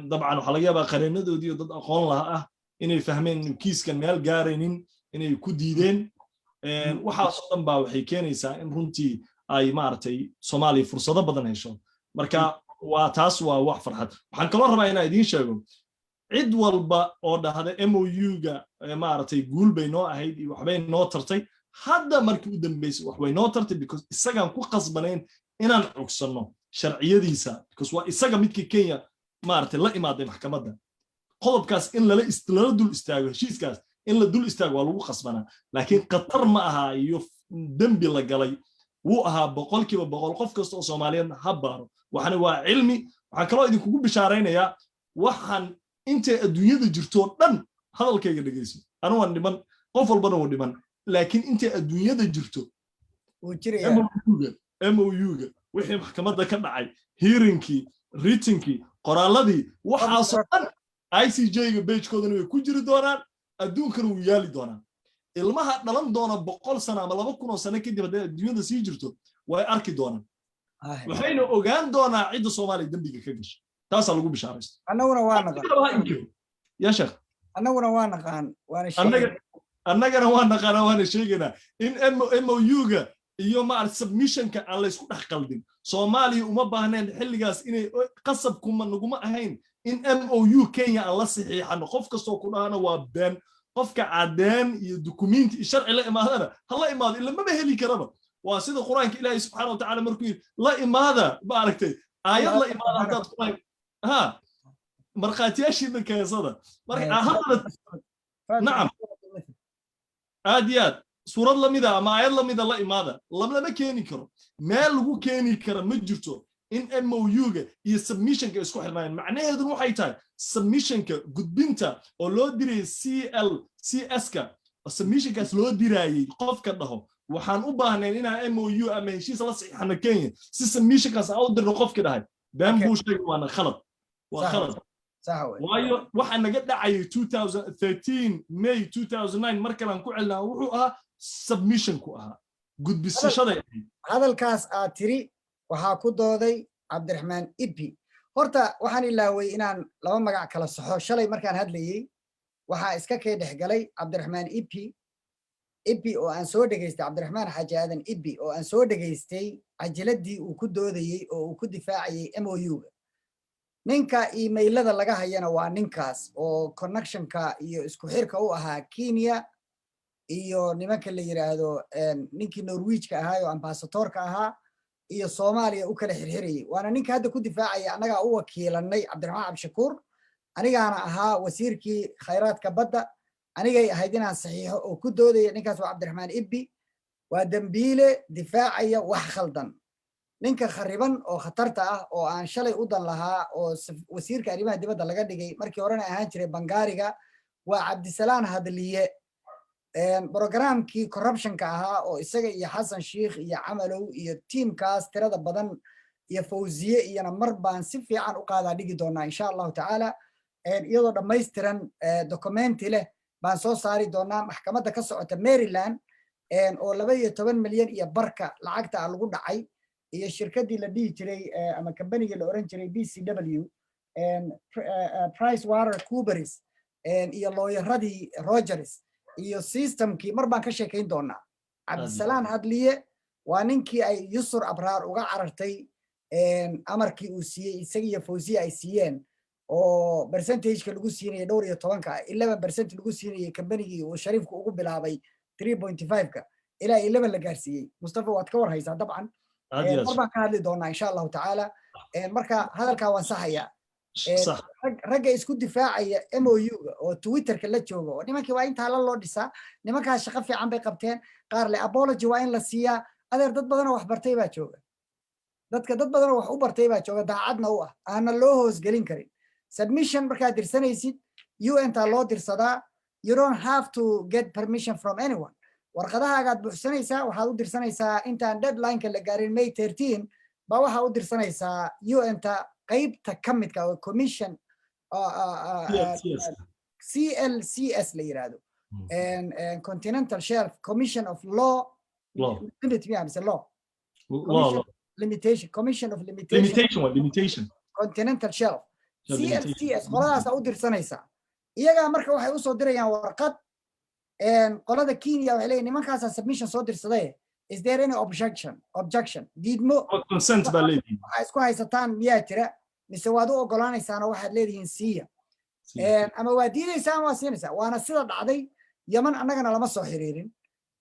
dabcan waxa laga yaabaa qareenadoodii dad aqoon laha ah inay fahmeen in kiiskan meel gaaraynin inay ku diideen waxaas oo dhan baa waxay keenaysaa in runtii ay maartay Soomaaliya fursado badan hesho marka waa taas waa wax farxad waxaan kaloo rabaa inaan idiin sheego cid walba oo dhahda MOU-ga maartay guul bay noo ahayd iyo waxbay noo tartay hadda markii u dambeysay wax way noo tartay because isagaan ku qasbanayn inaan cugsanno sharciyadiisa because waa isaga midkii Kenya maartay la imaaday maxkamadda qodobkaas in lala dul istaago heshiiskaas in la dul istaago waa lagu qasbanaa laakiin qatar ma aha iyo dambi la galay wuu ahaa 100% qof kasta oo Soomaaliyeed ha baaro waxana waa cilmi waxaan kaloo idinku bishaaraynayaa waxaan inta adduunyada jirto dhan hadalkayga dhageyso anu waan dhiman qof walbana wuu dhiman laakiin inta adduunyada jirto oo jiraya MOU-ga wixii maxkamadda ka dhacay hearing-kii written-kii qoraaladii waxaasoo dhan ICJ-ga page-koodana way ku jiri doonaan adduunkana wuu yaali doonaan ilmaha dhalan doona 100 sano ama 200 sano kadib haddii adduunyada sii jirto way arki doonaan waxayna ogaan doonaa cidda Soomaaliya dambiga ka gashay taas lagu bishaaraysto annaguna waa naqaan ya sheekh annaguna waa naqaan waana sheegay annagana waa naqaan waana sheegaynaa in MOU-ga iyo maartay submission-ka aan la isku dhex qaldin Soomaaliya uma baahneen xilligaas inay qasab kuma naguma ahayn in MOU Kenya aan la saxiixano qof kasto ku dhaana waa been qofka cadeen iyo document sharci la imaadana hala imaado illa ma heli karaba واسيد القرآن إلهي سبحانه وتعالى مركوين لا إمادة باركتي آيات لا إمادة هذا القرآن ها مرخاتي أشي ذلك يا صدى هذا نعم آديات سورة لميدا ما آيات لميدا لا إمادة لما كيني كرو ما لغو كيني كرو مجرتو in MOU iyo submission-ka isku xirnaan macnaheedu waxay tahay submission-ka gudbinta oo loo diray CS-ka submission-kaas loo dirayay qofka dhaho waxaan u baahnayn inaan MOU ama heshiis la saxiixano Kenya si submission-kaas aan u dirno qofka dhahay baan buu sheegay waana khalad waa khalad waayo waxa naga dhacay 2013 May 2009 markaan ku celnaa wuxuu ahaa submission-ku ahaa gudbisashada hadalkaas aad tiri waxaa ku dooday Cabdiraxmaan Ibi horta waxaan ilaaway inaan laba magac kala saxo shalay markaan hadlayay waxaa iska kay dhexgalay Cabdiraxmaan Ibi oo aan soo dhageystay Cabdiraxmaan Xaaji Aadan Ibi oo aan soo dhageystay cajiladii uu ku doodayay oo uu ku difaacayay MOU ninka emailada laga hayana waa ninkaas oo connectionka iyo isku xirka u ahaa Kenya iyo nimanka la yiraahdo ninkii Norwich-ka ahaa oo ambassador-ka ahaa iyo Soomaaliya u kala xirxirayay waana ninka hadda ku difaacay anaga u wakiilanay Cabdiraxmaan Abshakuur anigaana ahaa wasiirkii khayraadka badda anigay ahayd inaan saxiixo oo ku doodaya ninkaas waa Cabdiraxmaan Ibi waa dambiile difaacaya wax khaldan ninka khariban oo khatarta ah oo aan shalay u dan lahaa oo wasiirka arrimaha dibadda laga dhigay markii horena ahaan jiray Bangaariga waa Cabdisalaan Hadliye programkii corruption-ka ahaa oo isaga iyo Xasan Sheikh iyo Camalow iyo teamkaas tirada badan iyo Fawziye iyana mar baan si fiican u qaadaa dhigi doonaa insha Allah taala iyadoo dhameystiran documenti leh baan soo saari doonaa maxkamadda ka socota Maryland oo 12 milyan iyo barka lacagta lagu dhacay iyo shirkadii la dhihi jiray ama company-ga la oran jiray BCW PricewaterhouseCoopers iyo lawyeradii Rogers iyo systemkii mar baan ka sheekayn doonaa Cabdisalaan Hadliye waa ninkii ay Yusur Abraar uga carartay amarkii uu siiyey isaga iyo Fawziye ay siiyeen oo percentage-ka lagu siinayay 12 11% lagu siinayay company-gii uu Shariifku ugu bilaabay 3.5-ka ilaa 11 la gaarsiiyey Mustafa waad ka war haysaa dabcan mar baan ka hadli doonaa insha Allah taala marka hadalka waan saxayaa ragga isku difaacaya MOU-ga oo Twitter-ka la joogo oo nimankii waa inta loo dhisaa nimankaas shaqo fiican bay qabteen qaar le apology waa in la siiyaa adeer dad badan oo wax bartay baa jooga dad badan oo wax u bartay baa jooga daacadna u ah aan loo hoos gelin karin submission marka dirsanaysid UN-ta loo dirsadaa you don't have to get permission from anyone warqadahaaga aad buuxsanaysaa waxaad u dirsanaysaa intaan deadline-ka la gaarin May 13 ba waxa u dirsanaysaa UN-ta qaybta kamidka oo commission CLCS la yiraahdo Continental Shelf Commission of Law Limitation Continental Shelf CLCS qoladaas u dirsanaysaa iyaga marka waxay u soo dirayaan warqad qolada Kenya waxay leeyihiin nimankaas submission soo dirsaday is there any objection diidmo consent baa leeyihiin waxay isku haysataan miyaa jira mise waad u ogolaanaysaan oo waxaad leedihiin siiya ama waa diidaysaan waa siinaysaa waana sida dhacday Yaman annagana lama soo xiriirin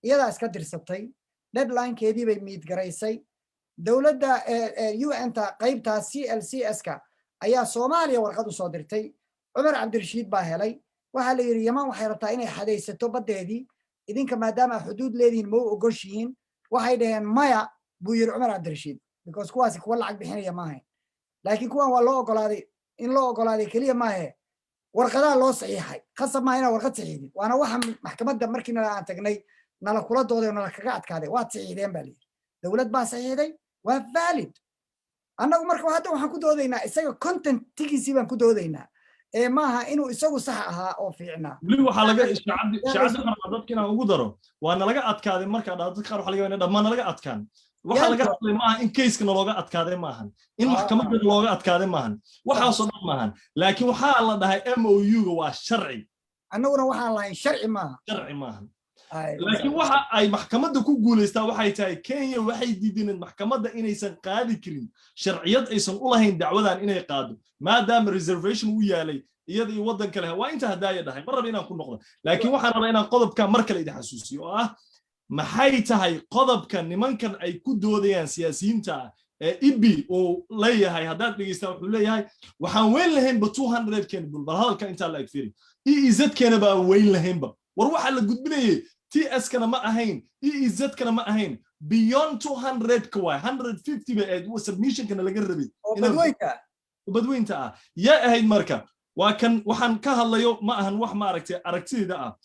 iyadaa iska dirsatay deadline-keedii bay miid garaysay dowladda UN-ta qaybta CLCS-ka ayaa Soomaaliya warqad u soo dirtay Umar Cabdirashiid baa helay waxa la yiri Yaman waxay rabtaa inay xadaysato badeedii idinka maadaama xuduud leedihiin ma ogoshiin waxay dhaheen maya buu yiri Umar Cabdirashiid because kuwaasi kuwa lacag bixinaya ma ahayn laakiin kuwan waa loo ogolaaday in loo ogolaaday kaliya ma ahayn warqadaha loo saxiixay khasab ma ina warqad saxiixin waana waxa maxkamadda markii aan tagnay nala kula dooday nala kaga adkaaday waa saxiixdeen baa leeyahay dawlad baa saxiixday waa valid annagu marka hadda waxaan ku doodaynaa isaga content-kiisii baan ku doodaynaa maaha inuu isagu sax ahaa oo fiicnaa weli waxaa laga shacabdi dadka inaan ugu daro waana laga adkaaday markaa dadka qaar waxa laga yaabaa dhammaan laga adkaan waxa laga hadlay maaha in case-kana looga adkaaday maahan in maxkamadda looga adkaaday maahan waxaasoo dhan maahan laakiin waxaa la dhahay MOU-ga waa sharci annaguna waxaan lahayn sharci maahan laakiin waxa ay maxkamadda ku guuleystaa waxay tahay Kenya waxay diideen maxkamadda inaysan qaadi karin sharciyad aysan u lahayn dacwadan inay qaado maadaama reservation uu yaalay iyada iyo wadan kale waa inta hadaaya dhahay mar raba inaan ku noqdo laakiin waxaan rabaa inaan qodobka mar kale idin xasuusiyo oo ah maxay tahay qodobka nimankan ay ku doodayaan siyaasiyiinta ibi uu leeyahay haddaad dhegeystaan wuxuu leeyahay waxaan weyn lahaynba 200 keen bal hadalka intaa la egfiri EEZ keena baan weyn lahaynba war waxa la gudbinayay TS kana ma ahayn EEZ kana ma ahayn beyond 200 ka way 150 ba ee submission kana laga rabay badweynta yaa ahayd marka waa kan waxaan ka hadlayo ma ahan wax ma aragtay aragtida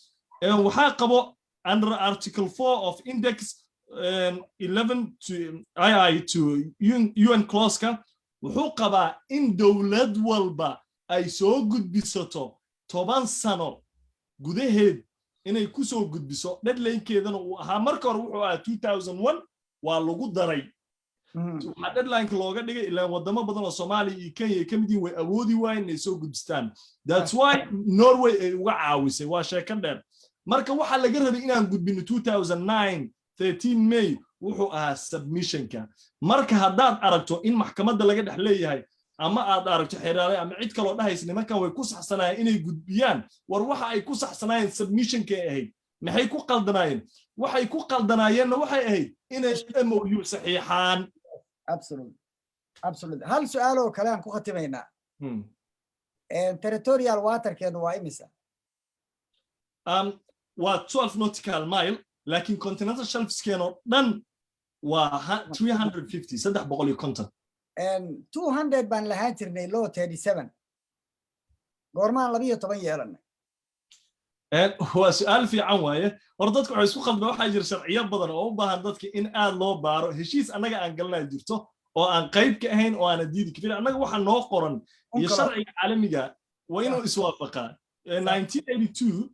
waxa qabo under article 4 of index 11 to II to UN clause ka wuxuu qabaa in dawlad walba ay soo gudbisato 10 sano gudaheed inay ku soo gudbiso deadline-keedana uu ahaa marka hore wuxuu ahaa 2001 waa lagu daray waxa deadline-ka looga dhigay ilaa wadamo badan oo Soomaaliya iyo Kenya ka mid yihiin way awoodi waayeen inay soo gudbistaan that's why Norway ay uga caawisay waa sheeko dheer marka waxa laga rabay inaan gudbino 2009 13 May wuxuu ahaa submission-ka marka haddaad aragto in maxkamadda laga dhex leeyahay ama aad aragto xeeraale ama cid kale oo dhahaysay nimankan way ku saxsanaayeen inay gudbiyaan war waxa ay ku saxsanaayeen submission-ka ahayd maxay ku qaldanaayeen waxay ku qaldanaayeenna waxay ahayd inay MOU saxiixaan absolutely hal su'aal oo kale aan ku khatimaynaa territorial waterkeenu waa imisa waa 12 nautical mile laakiin continental shelfskeeno dhan waa 350 350 200 baan lahaan jirnay law 37 goormaan 12 yeelanay waa su'aal fiican waaye war dadku waxay isku khaldaan waxaa jira sharciyo badan oo u baahan dadka in aad loo baaro heshiis annaga aan galnaa jirto oo aan qayb ka ahayn oo aan diidi karin annaga waxa noo qoran iyo sharciga caalamiga waa inuu iswaafaqaa 1982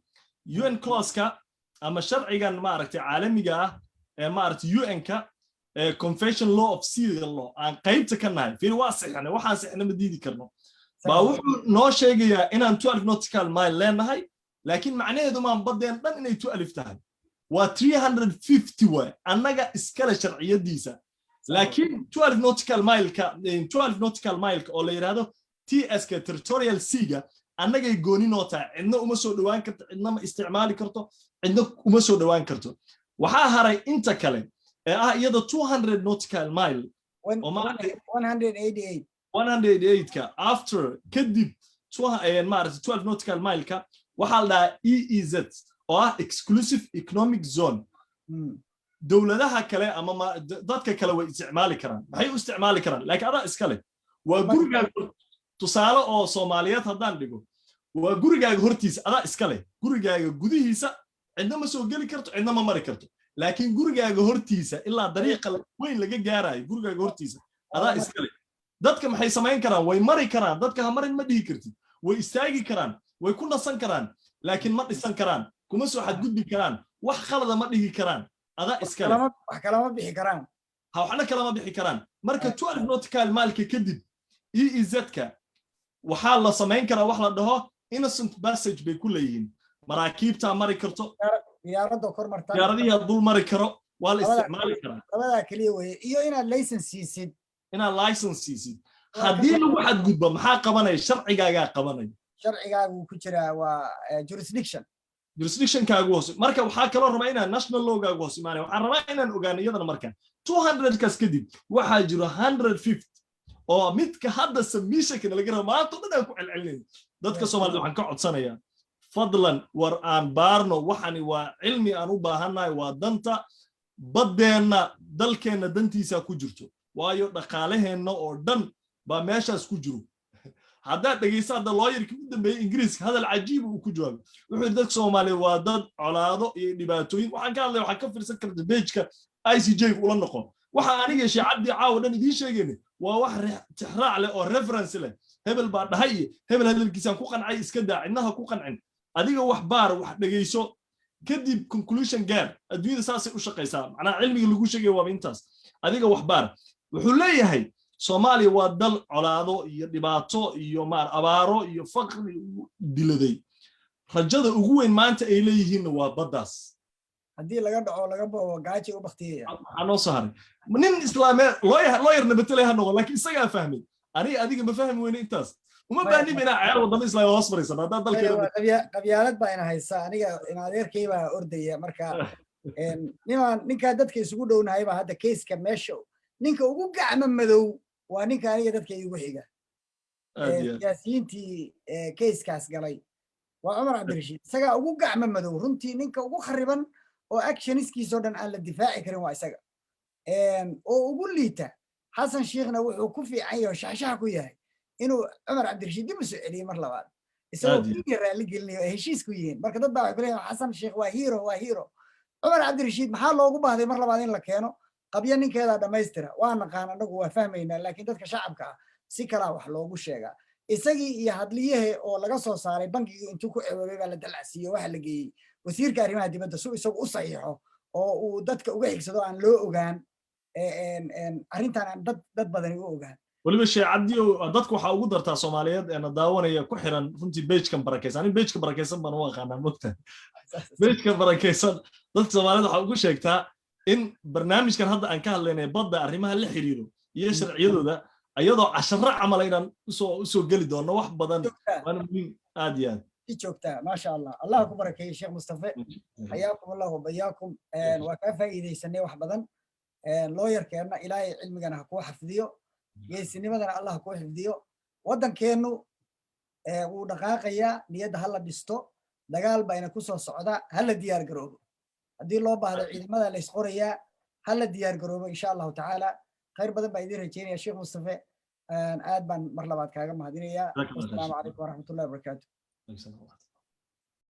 UN clause-ka ama sharcigan maaragtay caalamiga ah ee maaragtay UN-ka Convention Law of Sea Law aan qaybta ka nahay fiir waa saxnay waxaan saxnay ma diidi karno baa wuxuu noo sheegayaa inaan 12 nautical mile leenahay laakiin macnaheedu ma badeen dhan inay 2 tahay waa 350 way annaga iskala sharciyadiisa laakiin 12 nautical mile oo la yiraahdo TS ka territorial sea annagay gooni noo tahay cidna uma soo dhawaan karto cidna ma isticmaali karto cidna uma soo dhawaan karto waxaa haray inta kale iyada 200 nautical mile oo ma 188 ka after kadib 12 nautical mile ka waxa la dhahaa EEZ oo ah exclusive economic zone dawladaha kale ama dadka kale way isticmaali karaan maxay u isticmaali karaan laakiin adaa iska leh waa gurigaaga tusaale oo Soomaaliyeed haddaan dhigo waa gurigaaga hortiisa adaa iska leh gurigaaga gudihiisa cidna ma soo geli karto cidna ma mari karto laakiin gurigaaga hortiisa ilaa dariiqa weyn laga gaarayo gurigaaga hortiisa adaa iska leh dadka maxay samayn karaan way mari karaan dadka ha marin ma dhihi kartid way istaagi karaan way ku nasan karaan laakiin ma dhisan karaan kuma soo xadgudbi karaan wax khalada ma dhihi karaan adaa iska leh wax kala ma bixi karaan waxna kala ma bixi karaan marka 12 nautical mile kadib EEZ-ka waxaa la samayn karaa wax la dhaho innocent passage bay ku leeyihiin maraakiibta mari karto diyaaradda kor martaa diyaaradihi dul mari karo waa la isticmaali karaa labada kaliya weeye iyo inaad license siisid haddii lagu xadgudbo maxaa qabanaya sharcigaagaa qabanaya sharcigaagu ku jiraa waa jurisdictionkaagu hoose marka waxaa kaloo rabaa inaan national lawgaagu hoose imaanaya waxaan rabaa inaan ogaano iyadana marka 200 kaas kadib waxaa jiro 150 oo midka hadda submissionka laga rabo maanta dhan aan ku celcelinayno dadka Soomaaliyeed waxaan ka codsanayaa fadlan war aan baarno waxani waa cilmi aan u baahannahay waa danta badeena dalkeena dantiisa ku jirto waayo dhaqaalaheena oo dhan baa meeshaas ku jiro haddaad dhegeysaada lawyerka u dambeeyay Ingiriiska hadal cajiib uu ku jawaabay wuxuu dadka Soomaaliyeed waa dad colaado iyo dhibaatooyin waxaan ka hadlay waxaan ka fiirsan kartaa page-ka ICJ ula noqon waxa aniga shacabdi caawa dhan idin sheegaynay waa wax tixraac leh oo reference leh hebel baa dhahay hebel hadalkiisa ku qancay iska daa cidnaha ku qancin adiga wax baar wax dhageyso kadib conclusion gaar adduunyada saasay u shaqeysaa macnaha cilmiga lagu sheegay waa intaas adiga wax baar wuxuu leeyahay Soomaaliya waa dal colaado iyo dhibaato iyo abaaro iyo faqri diladay rajada ugu weyn maanta ay leeyihiin waa baddaas haddii laga dhaco laga boobo gaajo u baqtiyay anoo saaray nin islaameed lawyer nabatay ha noqon laakiin isaga fahmay adiga ma fahmi weyn intaas uma baahni bina ciyaar wadada islaam hoos maraysan hadda dalkeena qabyaalad baa ina haysa aniga in adeerkay baa ordaya marka ninkaa dadka isugu dhownahay baa hadda keiska meesha ninka ugu gacmo madow waa ninka aniga dadka igu xiga siyaasiyiintii keiskaas galay waa cumar cabdirashiid isagaa ugu gacmo madow runtii ninka ugu khariban oo actioniskiisoo dhan aan la difaaci karin waa isaga oo ugu liita xasan shiikhna wuxuu ku fiican yahay oo shaxshaxa ku yahay inuu cumar cabdirashiid dib u soo celiyey mar labaad isagoo kenya raalli gelinayo ay heshiis ku yihiin marka dad baa waxay ku leeyahay xasan shiikh waa hero cumar cabdirashiid maxaa loogu baahday mar labaad in la keeno qabyo ninkeedaa dhammaystira waa naqaan anagu waa fahmaynaa laakiin dadka shacabka ah si kalaa wax loogu sheegaa isagii iyo hadliyahe oo laga soo saaray bankigii intuu ku cewoobay baa la dalacsiiyo waxa la geeyey wasiirka arrimaha dibadda su isagu u saxiixo oo uu dadka uga xigsado aan loo ogaan arrintan aan dad badani u ogaan weliba sheekh cabdi dadku waxaa ugu dartaa soomaaliyeed ee na daawanaya ku xiran runtii bejkan barakaysan anin bejka barakaysan baan u aqaanaa mogta bejka barakaysan dadka soomaaliyeed waxaa ugu sheegtaa in barnaamijkan hadda aan ka hadlaynay badda arrimaha la xiriiro iyo sharciyadooda ayadoo casharo camal inaan usoo geli doono wax badan waana muhiim aad iyo aad si joogtaa maasha allah allah ku barakeeye sheekh mustafe xayaakum allah wabayaakum waa kaa faa'iidaysanay wax badan looyarkeenna ilaahay cilmigana ha kuu xafidiyo geesinimadana allah ha kuu xifdiyo waddankeennu wuu dhaqaaqayaa niyadda ha la dhisto dagaal bayna ku soo socda ha la diyaar garoobo haddii loo baahdo ciidamada la isqorayaa ha la diyaar garoobo insha allahu tacaala khayr badan baa idiin rajeynaya sheekh mustafe aad baan mar labaad kaaga mahadinayaa wasalaamu calaykum waraxmatullahi wabarakaatu